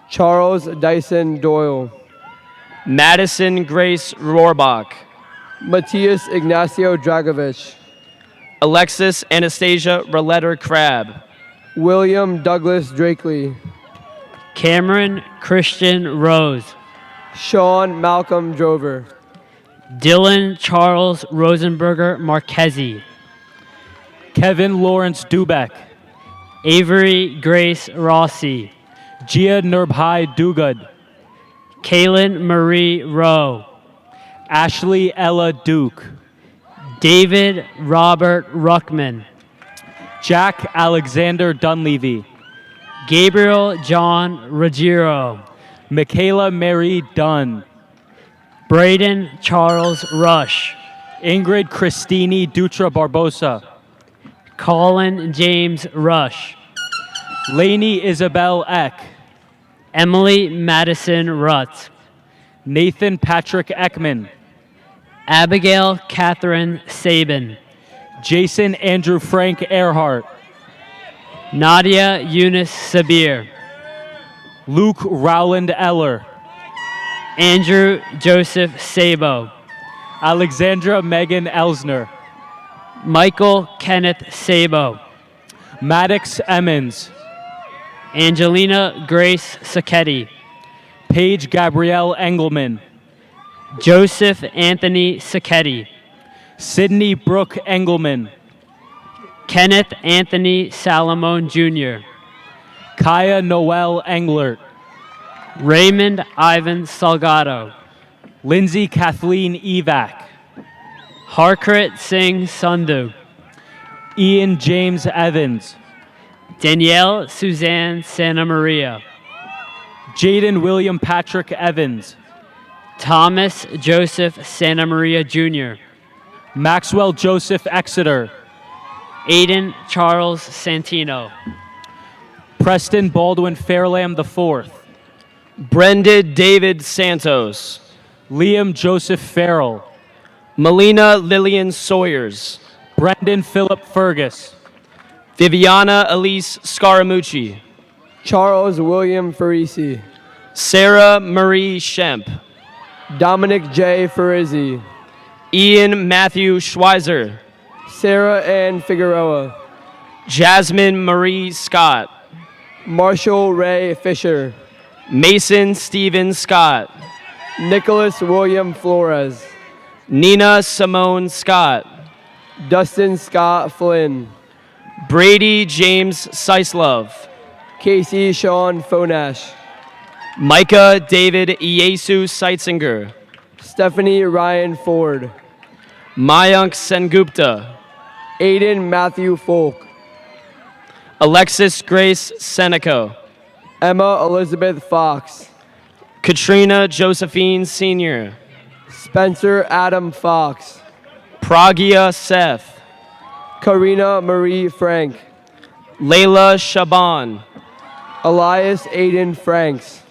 Charles Dyson Doyle, Madison Grace Rohrbach, Matthias Ignacio Dragovich, Alexis Anastasia Roletter Crab, William Douglas Drakely, Cameron Christian Rose, Sean Malcolm Drover, Dylan Charles Rosenberger Marquezi, Kevin Lawrence Dubeck, Avery Grace Rossi, Gia Nurbhai Dugad, Kaylin Marie Rowe, Ashley Ella Duke, David Robert Ruckman, Jack Alexander Dunleavy, Gabriel John Ruggiero, Michaela Mary Dunn, Braden Charles Rush, Ingrid Christine Dutra Barbosa, Colin James Rush, Lainey Isabel Eck, Emily Madison Rutt, Nathan Patrick Ekman, Abigail Catherine Sabin, Jason Andrew Frank Earhart, Nadia Eunice Sabir, Luke Rowland Eller, Andrew Joseph Sabo, Alexandra Megan Elsner, Michael Kenneth Sabo, Maddox Emmons, Angelina Grace Sacchetti, Paige Gabrielle Engelman, Joseph Anthony Sacchetti, Sydney Brooke Engelman, Kenneth Anthony Salomon Jr., Kaya Noel Englert, Raymond Ivan Salgado, Lindsay Kathleen Evac, Harkrit Singh Sandhu, Ian James Evans, Danielle Suzanne Santa Maria, Jaden William Patrick Evans, Thomas Joseph Santa Maria Jr., Maxwell Joseph Exeter, Aiden Charles Santino, Preston Baldwin Fairlam IV, Brenda David Santos, Liam Joseph Farrell, Melina Lillian Sawyers. Brendan Philip Fergus. Viviana Elise Scaramucci. Charles William Farisi. Sarah Marie Shemp. Dominic J. Farizzi. Ian Matthew Schweizer. Sarah Ann Figueroa. Jasmine Marie Scott. Marshall Ray Fisher. Mason Stephen Scott. Nicholas William Flores. Nina Simone Scott. Dustin Scott Flynn. Brady James Seislove. Casey Sean Fonash. Micah David Iesu Seitzinger. Stephanie Ryan Ford. Mayank Sengupta. Aiden Matthew Folk. Alexis Grace Seneco. Emma Elizabeth Fox. Katrina Josephine Sr. Spencer Adam Fox. Pragya Seth. Karina Marie Frank. Layla Shaban. Elias Aiden Franks.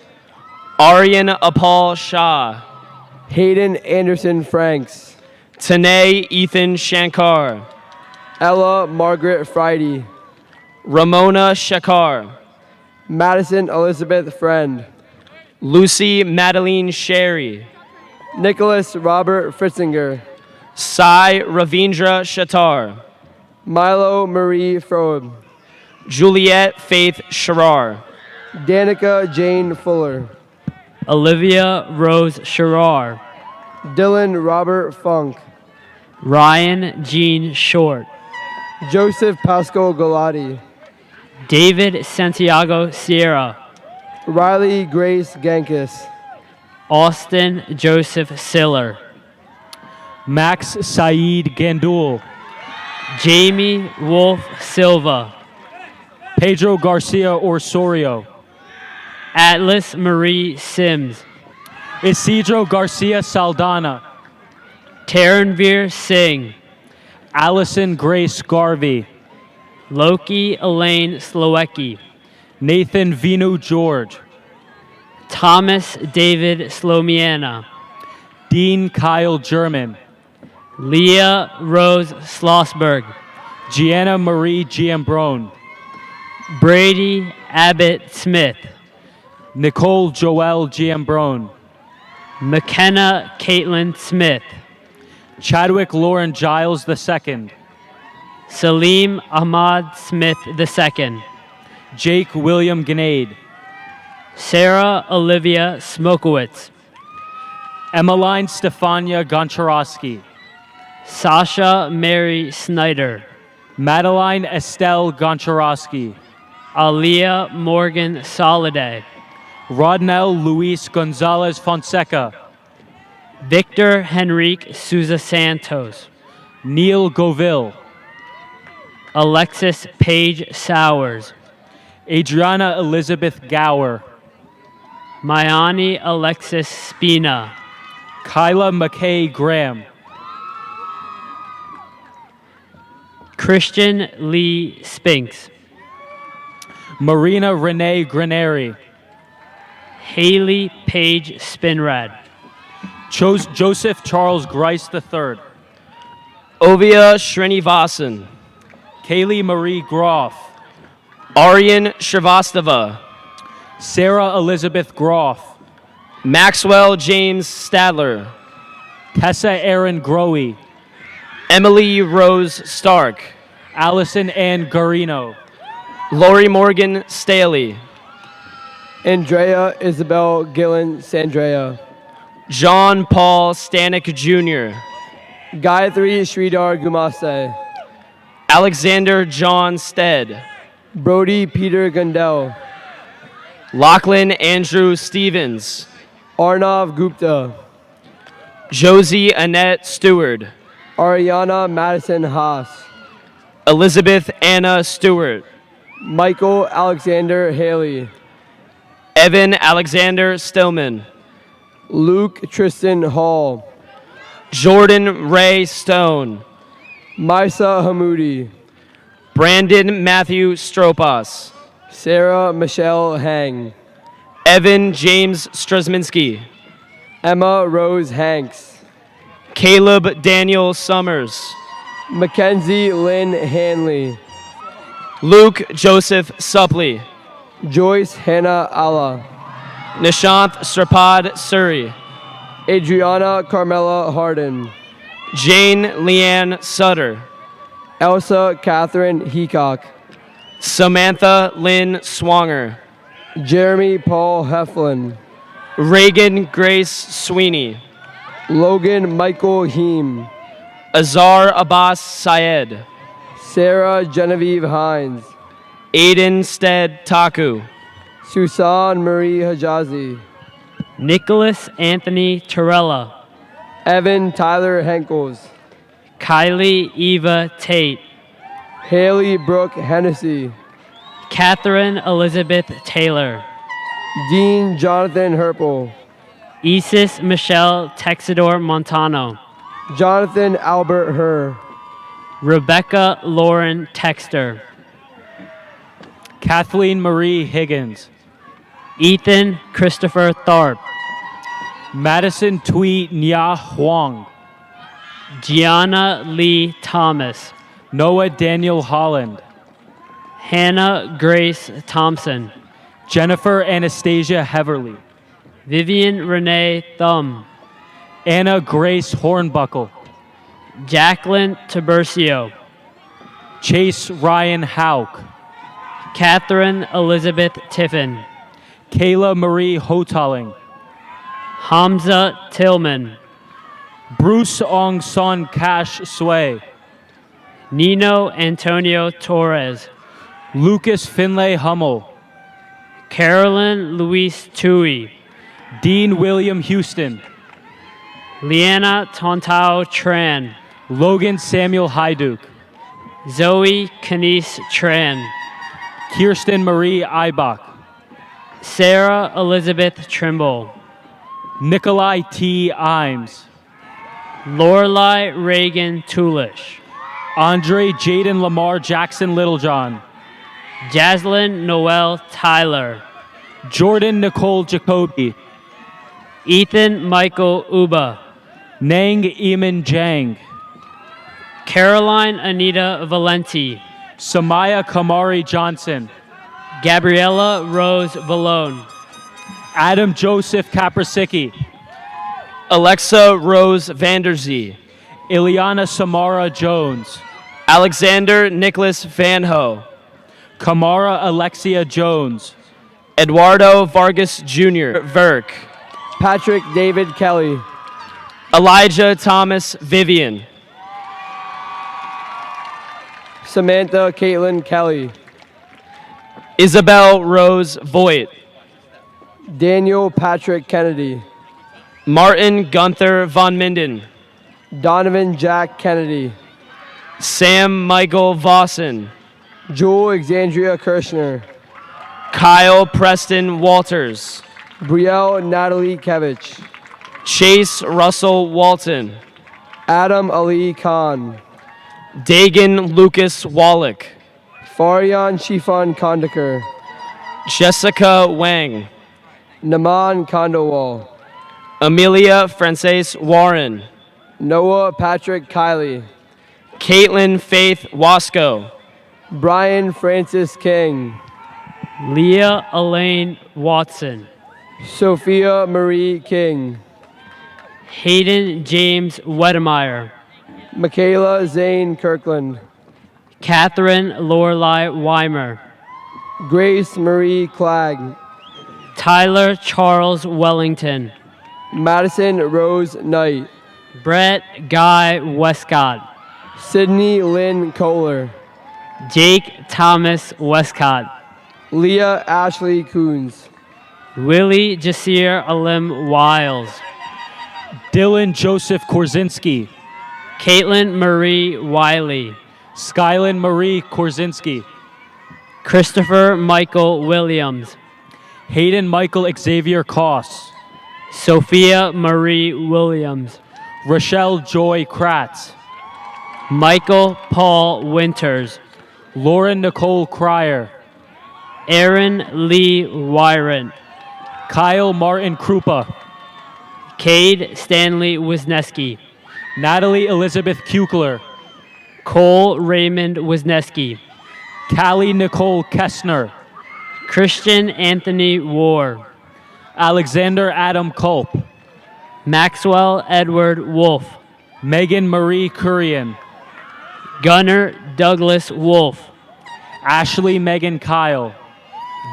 Aryan Apal Shah. Hayden Anderson Franks. Tanae Ethan Shankar. Ella Margaret Friday. Ramona Shakar. Madison Elizabeth Friend. Lucy Madeline Sherry. Nicholas Robert Fritzinger. Sai Ravindra Shatar. Milo Marie Froeb. Juliet Faith Sharar. Danica Jane Fuller. Olivia Rose Sharar. Dylan Robert Funk. Ryan Jean Short. Joseph Pascal Galati. David Santiago Sierra. Riley Grace Gankis. Austin Joseph Siller. Max Saeed Gandul. Jamie Wolf Silva. Pedro Garcia Osorio. Atlas Marie Sims. Isidro Garcia Saldana. Taranveer Singh. Allison Grace Garvey. Loki Elaine Slowecki. Nathan Vinu George. Thomas David Slomiana. Dean Kyle German. Leah Rose Schlossberg. Gianna Marie Giambrone. Brady Abbott Smith. Nicole Joelle Giambrone. McKenna Caitlin Smith. Chadwick Lauren Giles II. Salim Ahmad Smith II. Jake William Grenade. Sarah Olivia Smokowitz. Emmeline Stefania Goncharowski. Sasha Mary Snyder. Madeline Estelle Goncharowski. Aliyah Morgan Soliday. Rodnell Luis Gonzalez Fonseca. Victor Henrique Souza Santos. Neil Goville. Alexis Paige Sowers. Adriana Elizabeth Gower. Mayani Alexis Spina. Kyla McKay Graham. Christian Lee Spinks. Marina Renee Graneri. Haley Paige Spinrad. Joseph Charles Grice III. Ovia Srinivasan. Kaylee Marie Groff. Aryan Shrivastava. Sarah Elizabeth Groff. Maxwell James Stadler. Tessa Aaron Growe. Emily Rose Stark. Allison Ann Garino. Lori Morgan Staley. Andrea Isabel Gillen Sandrea. John Paul Stanek Jr. Gayatri Sridhar Gumase. Alexander John Stead. Brody Peter Gundel. Lachlan Andrew Stevens. Arnav Gupta. Josie Annette Stewart. Ariana Madison Haas. Elizabeth Anna Stewart. Michael Alexander Haley. Evan Alexander Stillman. Luke Tristan Hall. Jordan Ray Stone. Maisa Hamoudi. Brandon Matthew Stropas. Sarah Michelle Hang. Evan James Strasminski. Emma Rose Hanks. Caleb Daniel Summers. Mackenzie Lynn Hanley. Luke Joseph Suppley. Joyce Hannah Allah. Nishant Sripad Suri. Adriana Carmela Harden. Jane Leanne Sutter. Elsa Catherine Heacock. Samantha Lynn Swanger. Jeremy Paul Heflin. Reagan Grace Sweeney. Logan Michael Heem. Azar Abbas Syed. Sarah Genevieve Hines. Aiden Stead Taku. Susan Marie Hajazi. Nicholas Anthony Torella. Evan Tyler Henkels. Kylie Eva Tate. Haley Brooke Hennessy. Catherine Elizabeth Taylor. Dean Jonathan Herpel. Isis Michelle Texador Montano. Jonathan Albert Herr. Rebecca Lauren Texter. Kathleen Marie Higgins. Ethan Christopher Tharp. Madison Tui Nya Huang. Gianna Lee Thomas. Noah Daniel Holland. Hannah Grace Thompson. Jennifer Anastasia Heverly. Vivian Renee Thumb. Anna Grace Hornbuckle. Jacqueline Tiburcio. Chase Ryan Hauk. Catherine Elizabeth Tiffin. Kayla Marie Hotaling. Hamza Tillman. Bruce Ong Son Cash Sway. Nino Antonio Torres. Lucas Finlay Hummel. Carolyn Louise Tui. Dean William Houston. Leanna Tontao Tran. Logan Samuel Hyduke. Zoe Kanice Tran. Kirsten Marie Eibach. Sarah Elizabeth Trimble. Nikolai T. Imes. Lorelai Reagan Tulish. Andre Jaden Lamar Jackson Littlejohn. Jaslyn Noel Tyler. Jordan Nicole Jacoby. Ethan Michael Uba. Nang Eamon Jang. Caroline Anita Valenti. Samaya Kamari Johnson. Gabriella Rose Valone. Adam Joseph Kaprasicki. Alexa Rose Vanderzee. Ileana Samara Jones. Alexander Nicholas Van Ho. Kamara Alexia Jones. Eduardo Vargas Jr. Verk. Patrick David Kelly. Elijah Thomas Vivian. Samantha Caitlin Kelly. Isabel Rose Voigt. Daniel Patrick Kennedy. Martin Gunther Von Minden. Donovan Jack Kennedy. Sam Michael Vossen. Joel Alexandria Kirshner. Kyle Preston Walters. Brielle Natalie Kevich. Chase Russell Walton. Adam Ali Khan. Dagan Lucas Wallach. Farian Shifan Kondakar. Jessica Wang. Naman Kandawal. Amelia Frances Warren. Noah Patrick Kiley. Caitlin Faith Wasco. Brian Francis King. Leah Elaine Watson. Sophia Marie King. Hayden James Wedemeyer. Michaela Zane Kirkland. Catherine Lorelai Weimer. Grace Marie Clegg. Tyler Charles Wellington. Madison Rose Knight. Brett Guy Westcott. Sydney Lynn Kohler. Jake Thomas Westcott. Leah Ashley Coons. Willie Jasir Alim Wiles. Dylan Joseph Korzinski. Caitlin Marie Wiley. Skylin Marie Korzinski. Christopher Michael Williams. Hayden Michael Xavier Koss. Sophia Marie Williams. Rochelle Joy Kratz. Michael Paul Winters. Lauren Nicole Cryer. Aaron Lee Wyron. Kyle Martin Krupa. Cade Stanley Wisniewski. Natalie Elizabeth Kukler, Cole Raymond Wisniewski, Callie Nicole Kessner, Christian Anthony War, Alexander Adam Culp, Maxwell Edward Wolf, Megan Marie Kurian, Gunnar Douglas Wolf, Ashley Megan Kyle,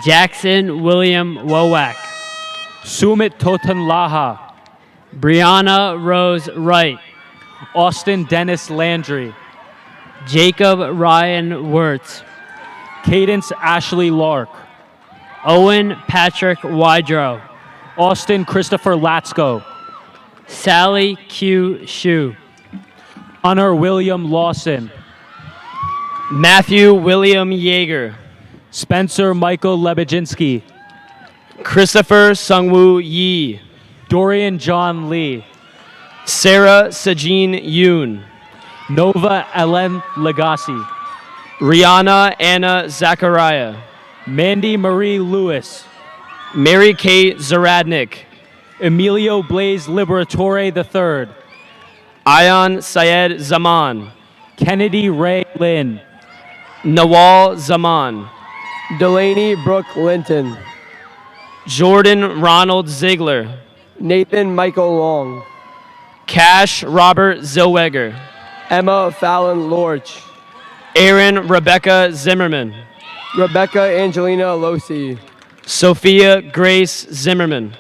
Jackson William Wowak, Sumit Totan Laha, Brianna Rose Wright, Austin Dennis Landry, Jacob Ryan Wirtz, Cadence Ashley Lark, Owen Patrick Wydrow, Austin Christopher Latsko, Sally Q. Shu, Hunter William Lawson, Matthew William Yeager, Spencer Michael Lebedzinski, Christopher Sungwoo Yi, Dorian John Lee, Sarah Sajin Yoon, Nova Ellen Legacy, Rihanna Anna Zachariah, Mandy Marie Lewis, Mary Kate Zaradnik, Emilio Blaze Liberatore III, Ayan Syed Zaman, Kennedy Ray Lynn, Nawal Zaman, Delaney Brooke Linton, Jordan Ronald Ziegler, Nathan Michael Long, Cash Robert Zellweger, Emma Fallon Lorch, Aaron Rebecca Zimmerman, Rebecca Angelina Losi, Sophia Grace Zimmerman,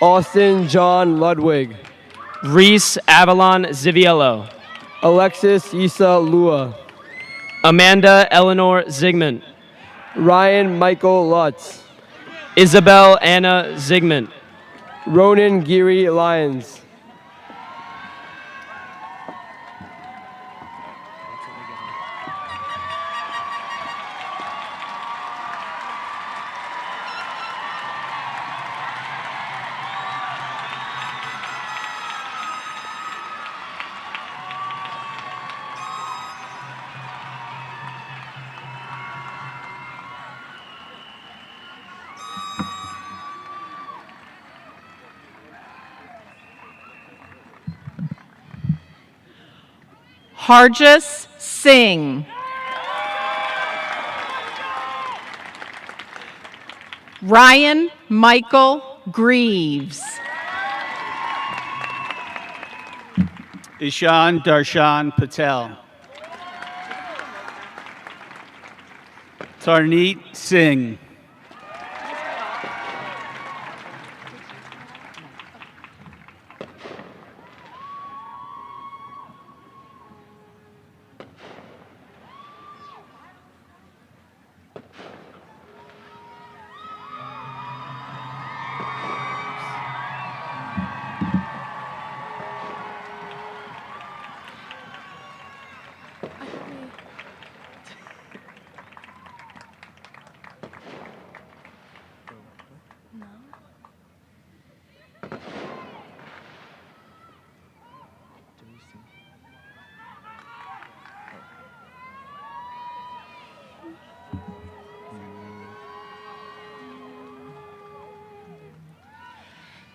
Austin John Ludwig, Reese Avalon Ziviello, Alexis Issa Lua, Amanda Eleanor Zigmund, Ryan Michael Lutz, Isabel Anna Zigmund, Ronan Geary Lyons, Harjas Singh. Ryan Michael Greaves. Ishan Darshan Patel. Tarneet Singh.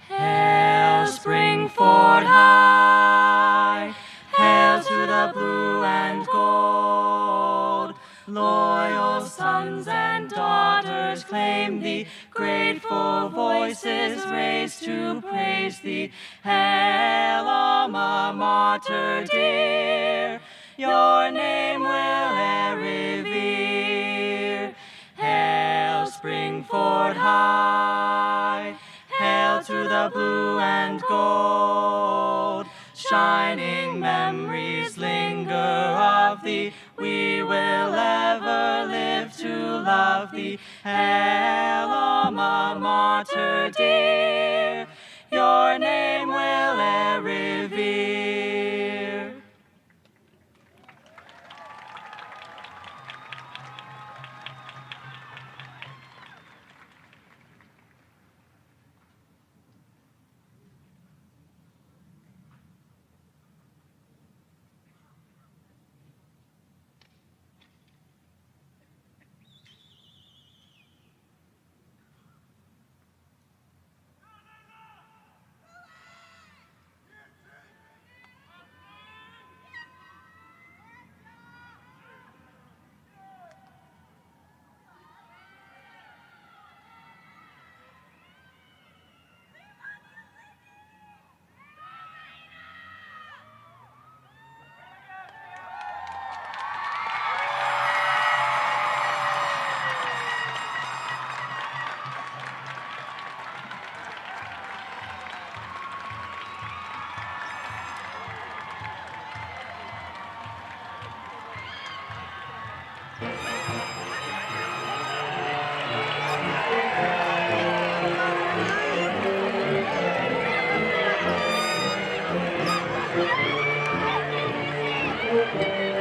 Hail Springford High, hail to the blue and gold. Loyal sons and daughters claim thee, grateful voices raise to praise thee. Hail Alma Mater dear, your name will e'er revere. Hail Springford High, hail to the blue and gold. Shining memories linger of thee, we will ever live to love thee. Hail Alma Mater dear, your name will e'er revere. Thank you.